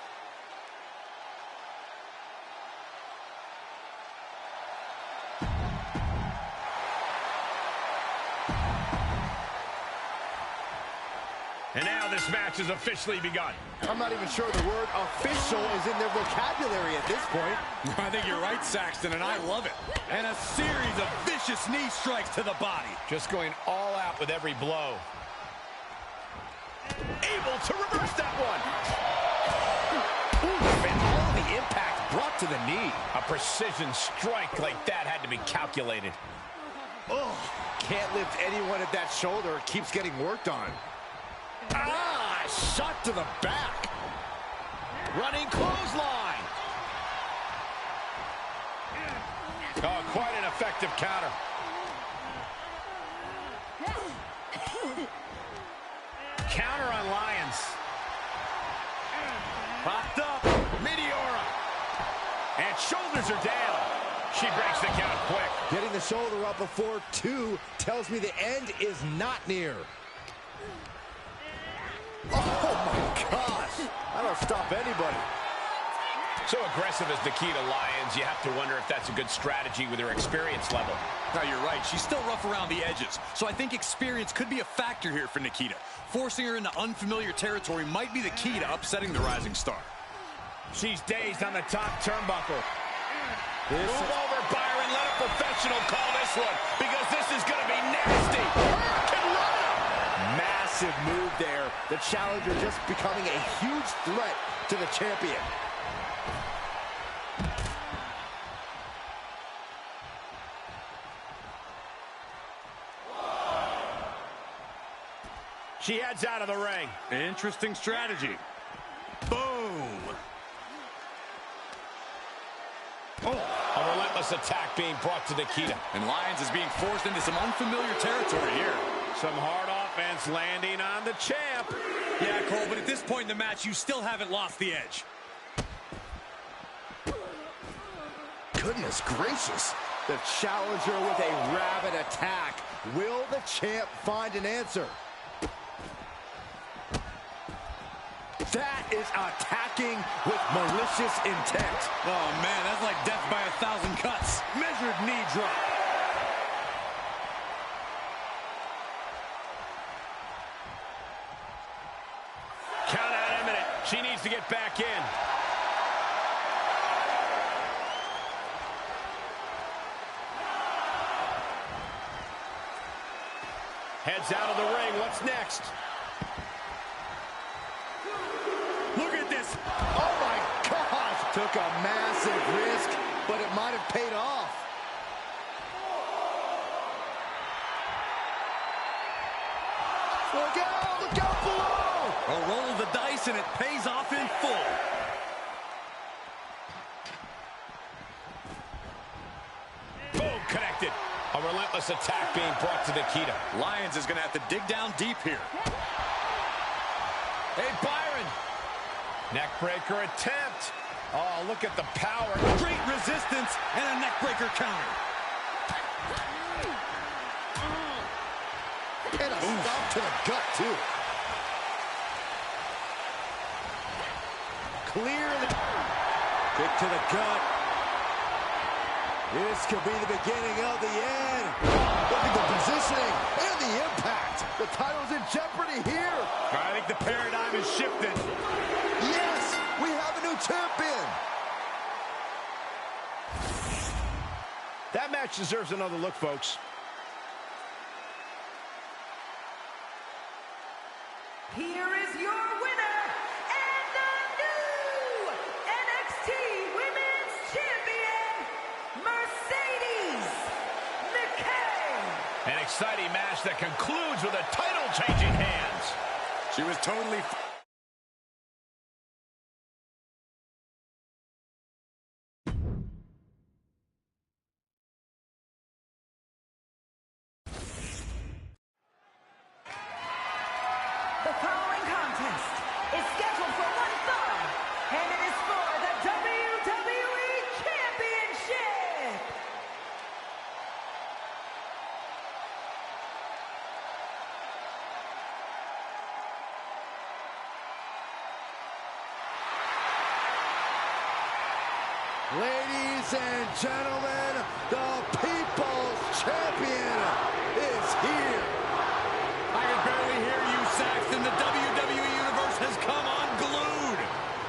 And now this match has officially begun. I'm not even sure the word official is in their vocabulary at this point. I think you're right, Saxton, and I love it. And a series of vicious knee strikes to the body. Just going all out with every blow. Able to reverse that one. Ooh, and all of the impact brought to the knee. A precision strike like that had to be calculated. Oh, can't lift anyone at that shoulder. It keeps getting worked on. Ah, shot to the back. Running clothesline. Oh, quite an effective counter. Counter on Lyons. Popped up. Meteora. And shoulders are down. She breaks the count quick. Getting the shoulder up before 2 tells me the end is not near. Oh, my gosh. That'll stop anybody. So aggressive as Nikita Lyons, you have to wonder if that's a good strategy with her experience level. No, you're right. She's still rough around the edges. So I think experience could be a factor here for Nikita. Forcing her into unfamiliar territory might be the key to upsetting the rising star. She's dazed on the top turnbuckle. Move over, Byron. Let a professional call this one, because this is going to be nasty. Hurricane Massive move there. The challenger just becoming a huge threat to the champion. She heads out of the ring. Interesting strategy. Boom. Oh, a relentless attack being brought to Nikita. And Lyons is being forced into some unfamiliar territory here. Some hard offense landing on the champ. Yeah, Cole, but at this point in the match, you still haven't lost the edge. Goodness gracious. The challenger with a rabid attack. Will the champ find an answer? That is attacking with malicious intent. Oh, man, that's like death by 1,000 cuts. Measured knee drop. Count out imminent. She needs to get back in. Heads out of the ring. What's next? Look at this. Oh, my gosh. Took a massive risk, but it might have paid off. Look out below. A roll of the dice, and it pays off in full. Boom, connected. A relentless attack being brought to Nikita. Lyons is going to have to dig down deep here. Hey, Byron. Neckbreaker attempt. Oh, look at the power. Great resistance and a neckbreaker counter. And a stop to the gut, too. Clearly. Kick to the gut. This could be the beginning of the end. Look at the positioning and the impact. The title's in jeopardy here. I think the paradigm is shifted. Yes, we have a new champion. That match deserves another look, folks. Here is your winner and the new NXT Women's Champion, Mercedes McKay. An exciting match that concludes with a title-changing hands. She was totally Ladies and gentlemen, the People's Champion is here. I can barely hear you, Saxton. The WWE Universe has come unglued.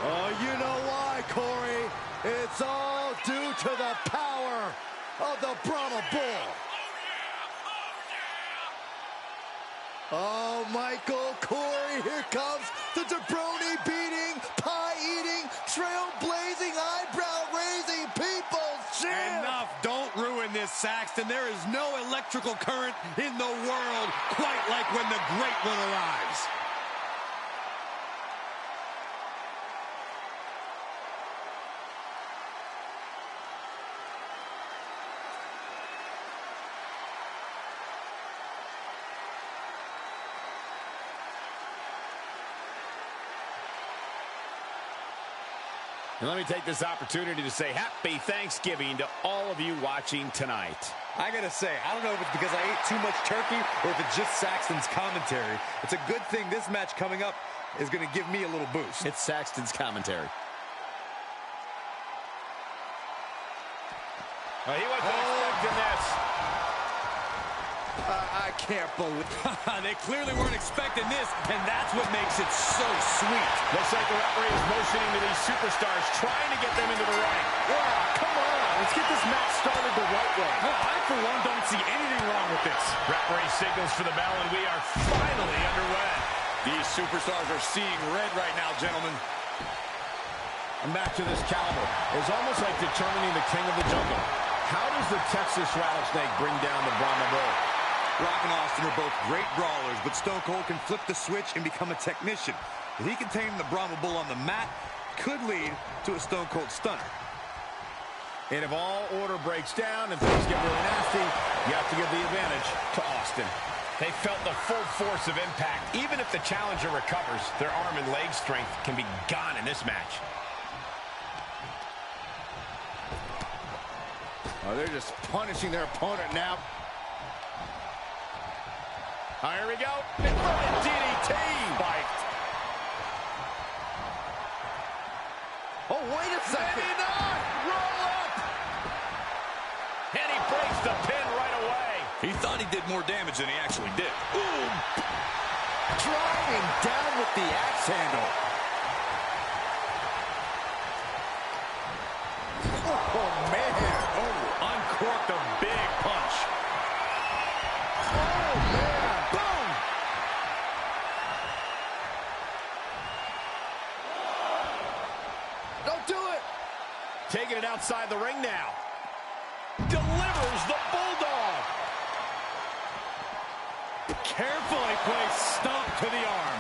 Oh, you know why, Corey? It's all due to the power of the Brahma Bull. Oh, Michael, Corey, here comes the jabroni-beating, pie-eating, trailblazing, eyebrow-raising People's Champ! Enough, don't ruin this, Saxton. There is no electrical current in the world quite like when the Great One arrives. And let me take this opportunity to say happy Thanksgiving to all of you watching tonight. I gotta say, I don't know if it's because I ate too much turkey or if it's just Saxton's commentary. It's a good thing this match coming up is gonna give me a little boost. It's Saxton's commentary. Well, he wasn't expecting this. I can't believe... They clearly weren't expecting this, and that's what makes it so sweet. Looks like the referee is motioning to these superstars, trying to get them into the ring. Yeah, come on. Let's get this match started the right way. Well, I, for one, don't see anything wrong with this. Referee signals for the bell, and we are finally underway. These superstars are seeing red right now, gentlemen. A match of this caliber is almost like determining the king of the jungle. How does the Texas Rattlesnake bring down the Brahma Bull? Rock and Austin are both great brawlers, but Stone Cold can flip the switch and become a technician. If he can tame the Brahma Bull on the mat, could lead to a Stone Cold Stunner. And if all order breaks down and things get really nasty, you have to give the advantage to Austin. They felt the full force of impact. Even if the challenger recovers, their arm and leg strength can be gone in this match. Oh, they're just punishing their opponent now. Here we go. Inverted DDT. Spiked. Oh, wait a second. Maybe not. Roll up. And he breaks the pin right away. He thought he did more damage than he actually did. Ooh. Driving down with the axe handle. Oh, man. Oh, uncorked a big punch. Oh, man. Boom. Don't do it. Taking it outside the ring now. Delivers the Bulldog. Carefully placed stomp to the arm.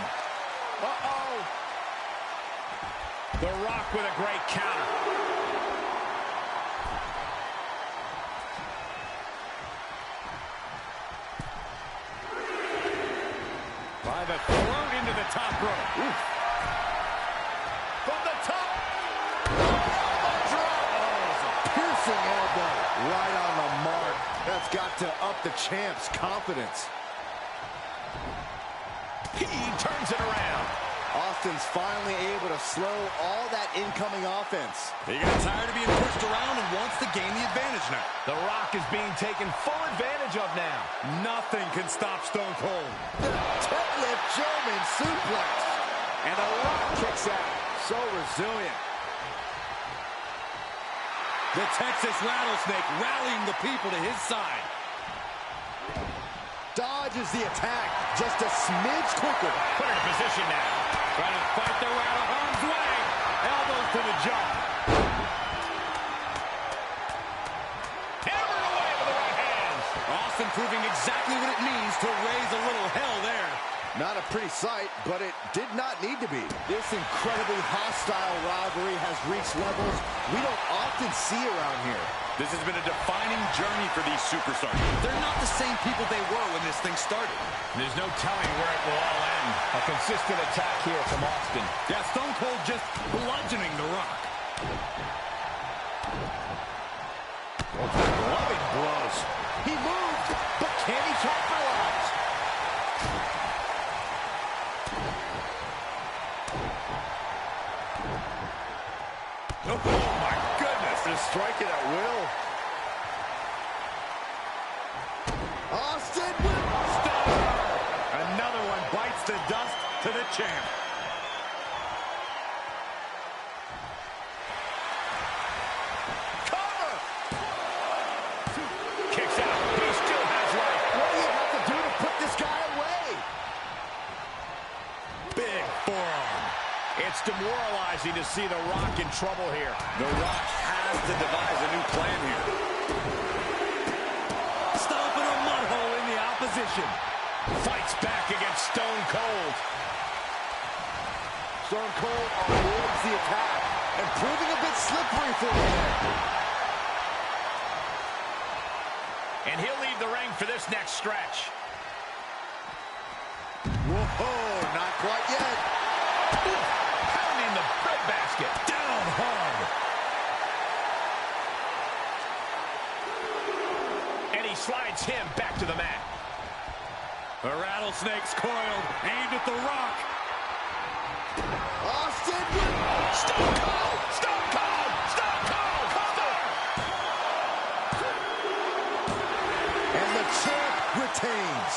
Uh-oh. The Rock with a great counter. By the throat into the top rope. Oof. From the top. A drop. Oh, piercing elbow. Right on the mark. That's got to up the champ's confidence. He turns it around. Austin's finally able to slow all that incoming offense. He got tired of being pushed around and wants to gain the advantage now. The Rock is being taken full advantage of now. Nothing can stop Stone Cold. The deadlift German suplex. And The Rock kicks out. So resilient. The Texas Rattlesnake rallying the people to his side. Dodges the attack just a smidge quicker. Put in position now. Trying to fight their way out of harm's way. Elbows to the jaw. Hammered away with the right hands. Austin proving exactly what it means to raise a little hell there. Not a pretty sight, but it did not need to be. This incredibly hostile rivalry has reached levels we don't often see around here. This has been a defining journey for these superstars. They're not the same people they were when this thing started. There's no telling where it will all end. A consistent attack here from Austin. Yeah, Stone Cold just bludgeoning The Rock. Loving blows. He moved, but can he capitalize? Oh, my goodness. The striking at will. Austin with stunner. Another one bites the dust to the champ. Cover. Kicks out. He still has life. What do you have to do to put this guy away? Big forearm. It's demoralizing to see The Rock in trouble here. The Rock has to devise a new plan here. Stomping a mud hole in the opposition. Fights back against Stone Cold. Stone Cold avoids the attack and proving a bit slippery for him. And he'll leave the ring for this next stretch. Whoa, not quite yet. Pounding the breadbasket. Down hard. And he slides him back to the mat. The rattlesnake's coiled, aimed at The Rock. Austin with Stone Cold! Stone Cold! Stone Cold! Cover! and the champ retains.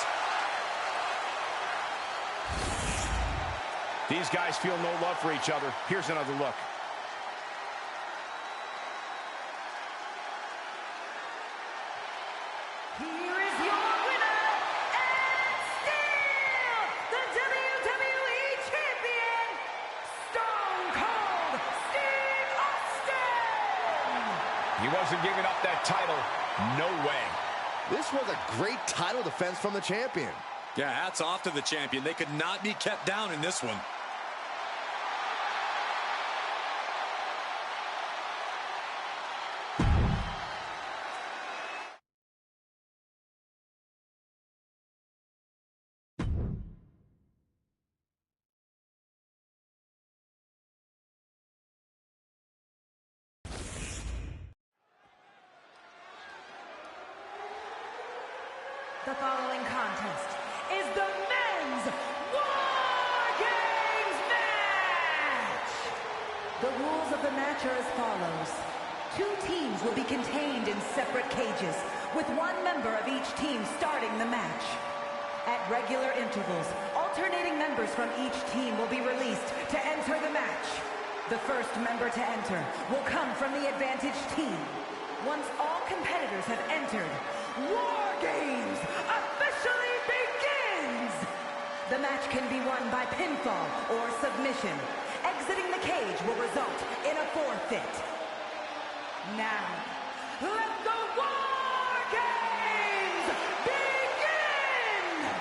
These guys feel no love for each other. Here's another look. Here is your winner, and still the WWE Champion, Stone Cold Steve Austin! He wasn't giving up that title. No way. This was a great title defense from the champion. Yeah, hats off to the champion. They could not be kept down in this one. The following contest is the men's War Games match! The rules of the match are as follows. 2 teams will be contained in separate cages, with 1 member of each team starting the match. At regular intervals, alternating members from each team will be released to enter the match. The first member to enter will come from the advantaged team. Once all competitors have entered, War Games officially begins! The match can be won by pinfall or submission. Exiting the cage will result in a forfeit. Now, let the War Games begin!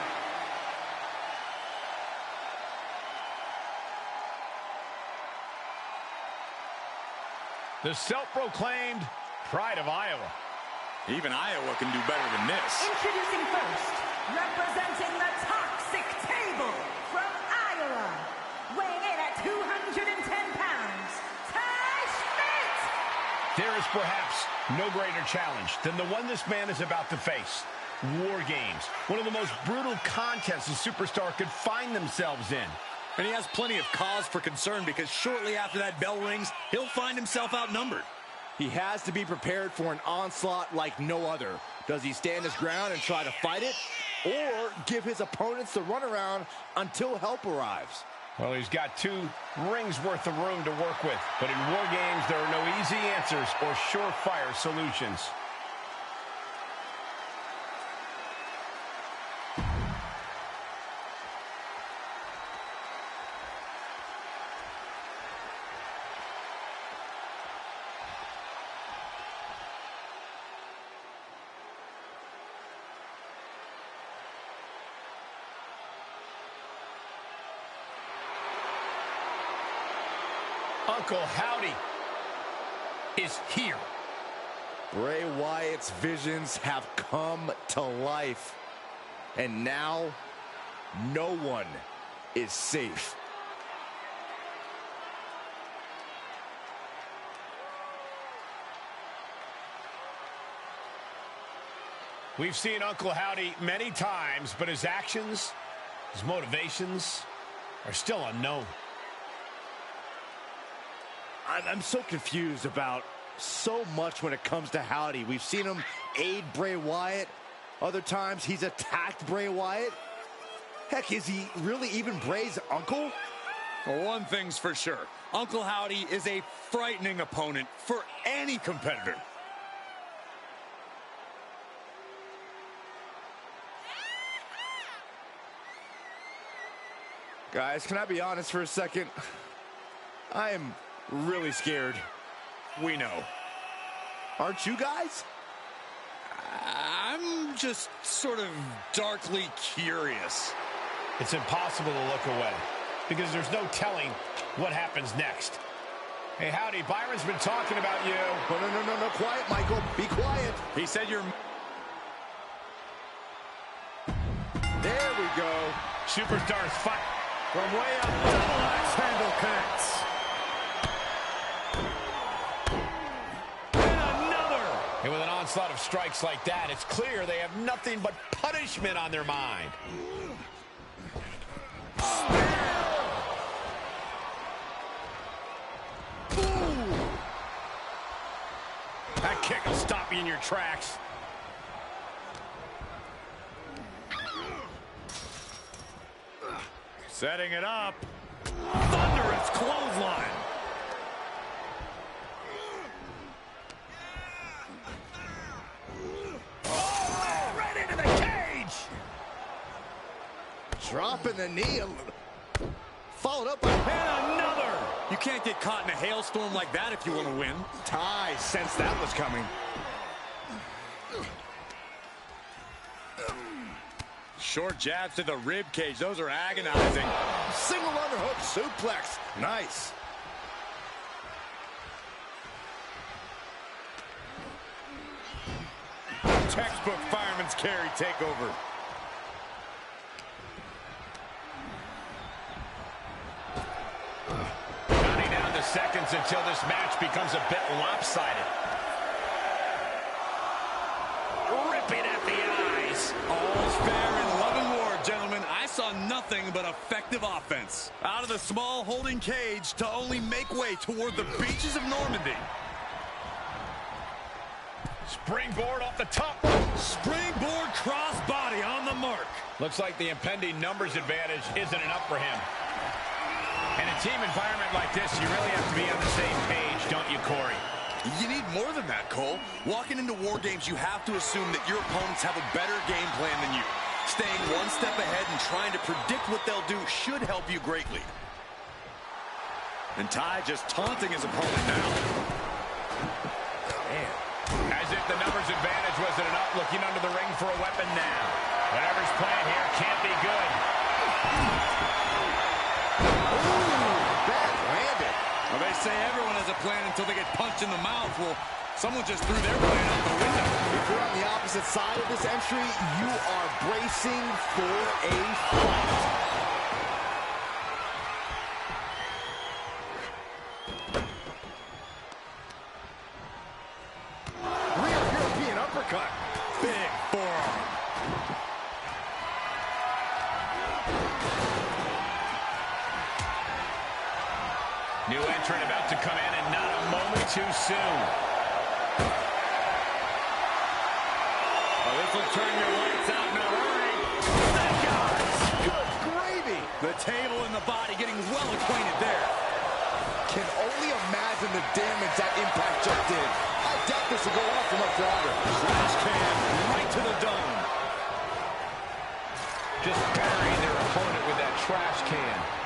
The self-proclaimed pride of Iowa. Even Iowa can do better than this. Introducing first, representing the Toxic Table from Iowa, weighing in at 210 pounds, Ty Schmidt! There is perhaps no greater challenge than the one this man is about to face. War Games, one of the most brutal contests a superstar could find themselves in. And he has plenty of cause for concern because shortly after that bell rings, he'll find himself outnumbered. He has to be prepared for an onslaught like no other. Does he stand his ground and try to fight it? Or give his opponents the runaround until help arrives? Well, he's got 2 rings worth of room to work with. But in War Games, there are no easy answers or surefire solutions. Uncle Howdy is here. Bray Wyatt's visions have come to life. And now, no one is safe. We've seen Uncle Howdy many times, but his actions, his motivations are still unknown. I'm so confused about so much when it comes to Howdy. We've seen him aid Bray Wyatt. Other times he's attacked Bray Wyatt. Heck, is he really even Bray's uncle? Well, one thing's for sure. Uncle Howdy is a frightening opponent for any competitor. Guys, can I be honest for a second? I am really scared. We know. Aren't you guys? I'm just sort of darkly curious. It's impossible to look away because there's no telling what happens next. Hey, Howdy, Byron's been talking about you. No, quiet, Michael. Be quiet. He said you're... There we go. Superstars fight from way up. Double axe handle connects. And with an onslaught of strikes like that, it's clear they have nothing but punishment on their mind. That kick will stop you in your tracks. Setting it up. Thunderous clothesline. Dropping the knee. Followed up by... And another! You can't get caught in a hailstorm like that if you want to win. Ty sensed that was coming. Short jabs to the rib cage. Those are agonizing. Single underhook suplex. Nice. Textbook fireman's carry takeover. Counting down the seconds until this match becomes a bit lopsided. Ripping at the eyes. All's fair in love and war, gentlemen. I saw nothing but effective offense. Out of the small holding cage to only make way toward the beaches of Normandy. Springboard off the top. Springboard crossbody on the mark. Looks like the impending numbers advantage isn't enough for him. In a team environment like this, you really have to be on the same page, don't you, Corey? You need more than that, Cole. Walking into war games, you have to assume that your opponents have a better game plan than you. Staying one step ahead and trying to predict what they'll do should help you greatly. And Ty just taunting his opponent now. Man. As if the numbers advantage wasn't enough, looking under the ring for a weapon now. Whatever's playing here can't be good. Well, they say everyone has a plan until they get punched in the mouth. Well, someone just threw their plan out the window. If you're on the opposite side of this entry, you are bracing for a fight. Rear European uppercut. Big forearm. New entrant about to come in, and not a moment too soon. Oh, this will turn your lights out in a hurry. Thank God. Good gravy. The table and the body getting well acquainted there. Can only imagine the damage that impact just did. I doubt this will go on for much longer. Trash can right to the dome. Just burying their opponent with that trash can.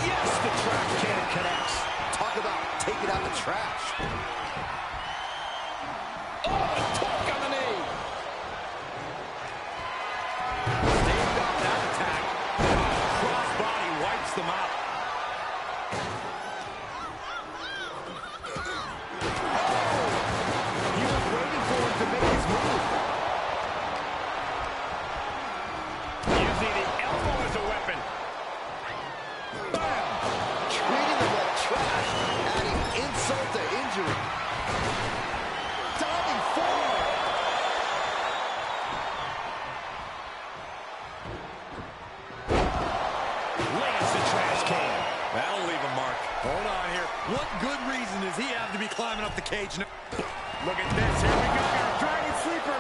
Yes, the trash can connects. Talk about taking out the trash. Oh, torque on the knee. Staved off that attack. Crossbody wipes them out. He was waiting for him to make his move. Using the elbow as a weapon. Bam! Treating him like trash, adding insult to injury. Diving forward. Lands the trash can. That'll leave a mark. Hold on here. What good reason does he have to be climbing up the cage now? Look at this. Here we go. Dragon sleeper.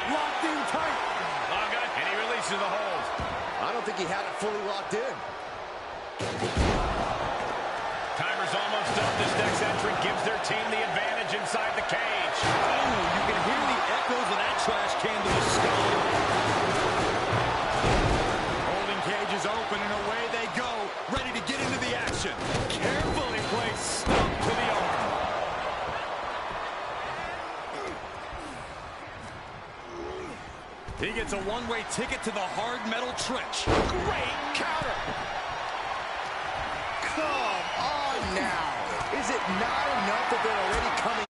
Locked in tight. Oh, good. And he releases the hold. I don't think he had it fully locked in. Timer's almost up. This next entrant gives their team the advantage inside the cage. Oh, you can hear the echoes of that trash can to the skull. Holding cage is open, and away they go, ready to get into the action. Carefully placed stomp to the arm. He gets a one-way ticket to the hard metal trench. Great counter. Come on now. Is it not enough that they're already coming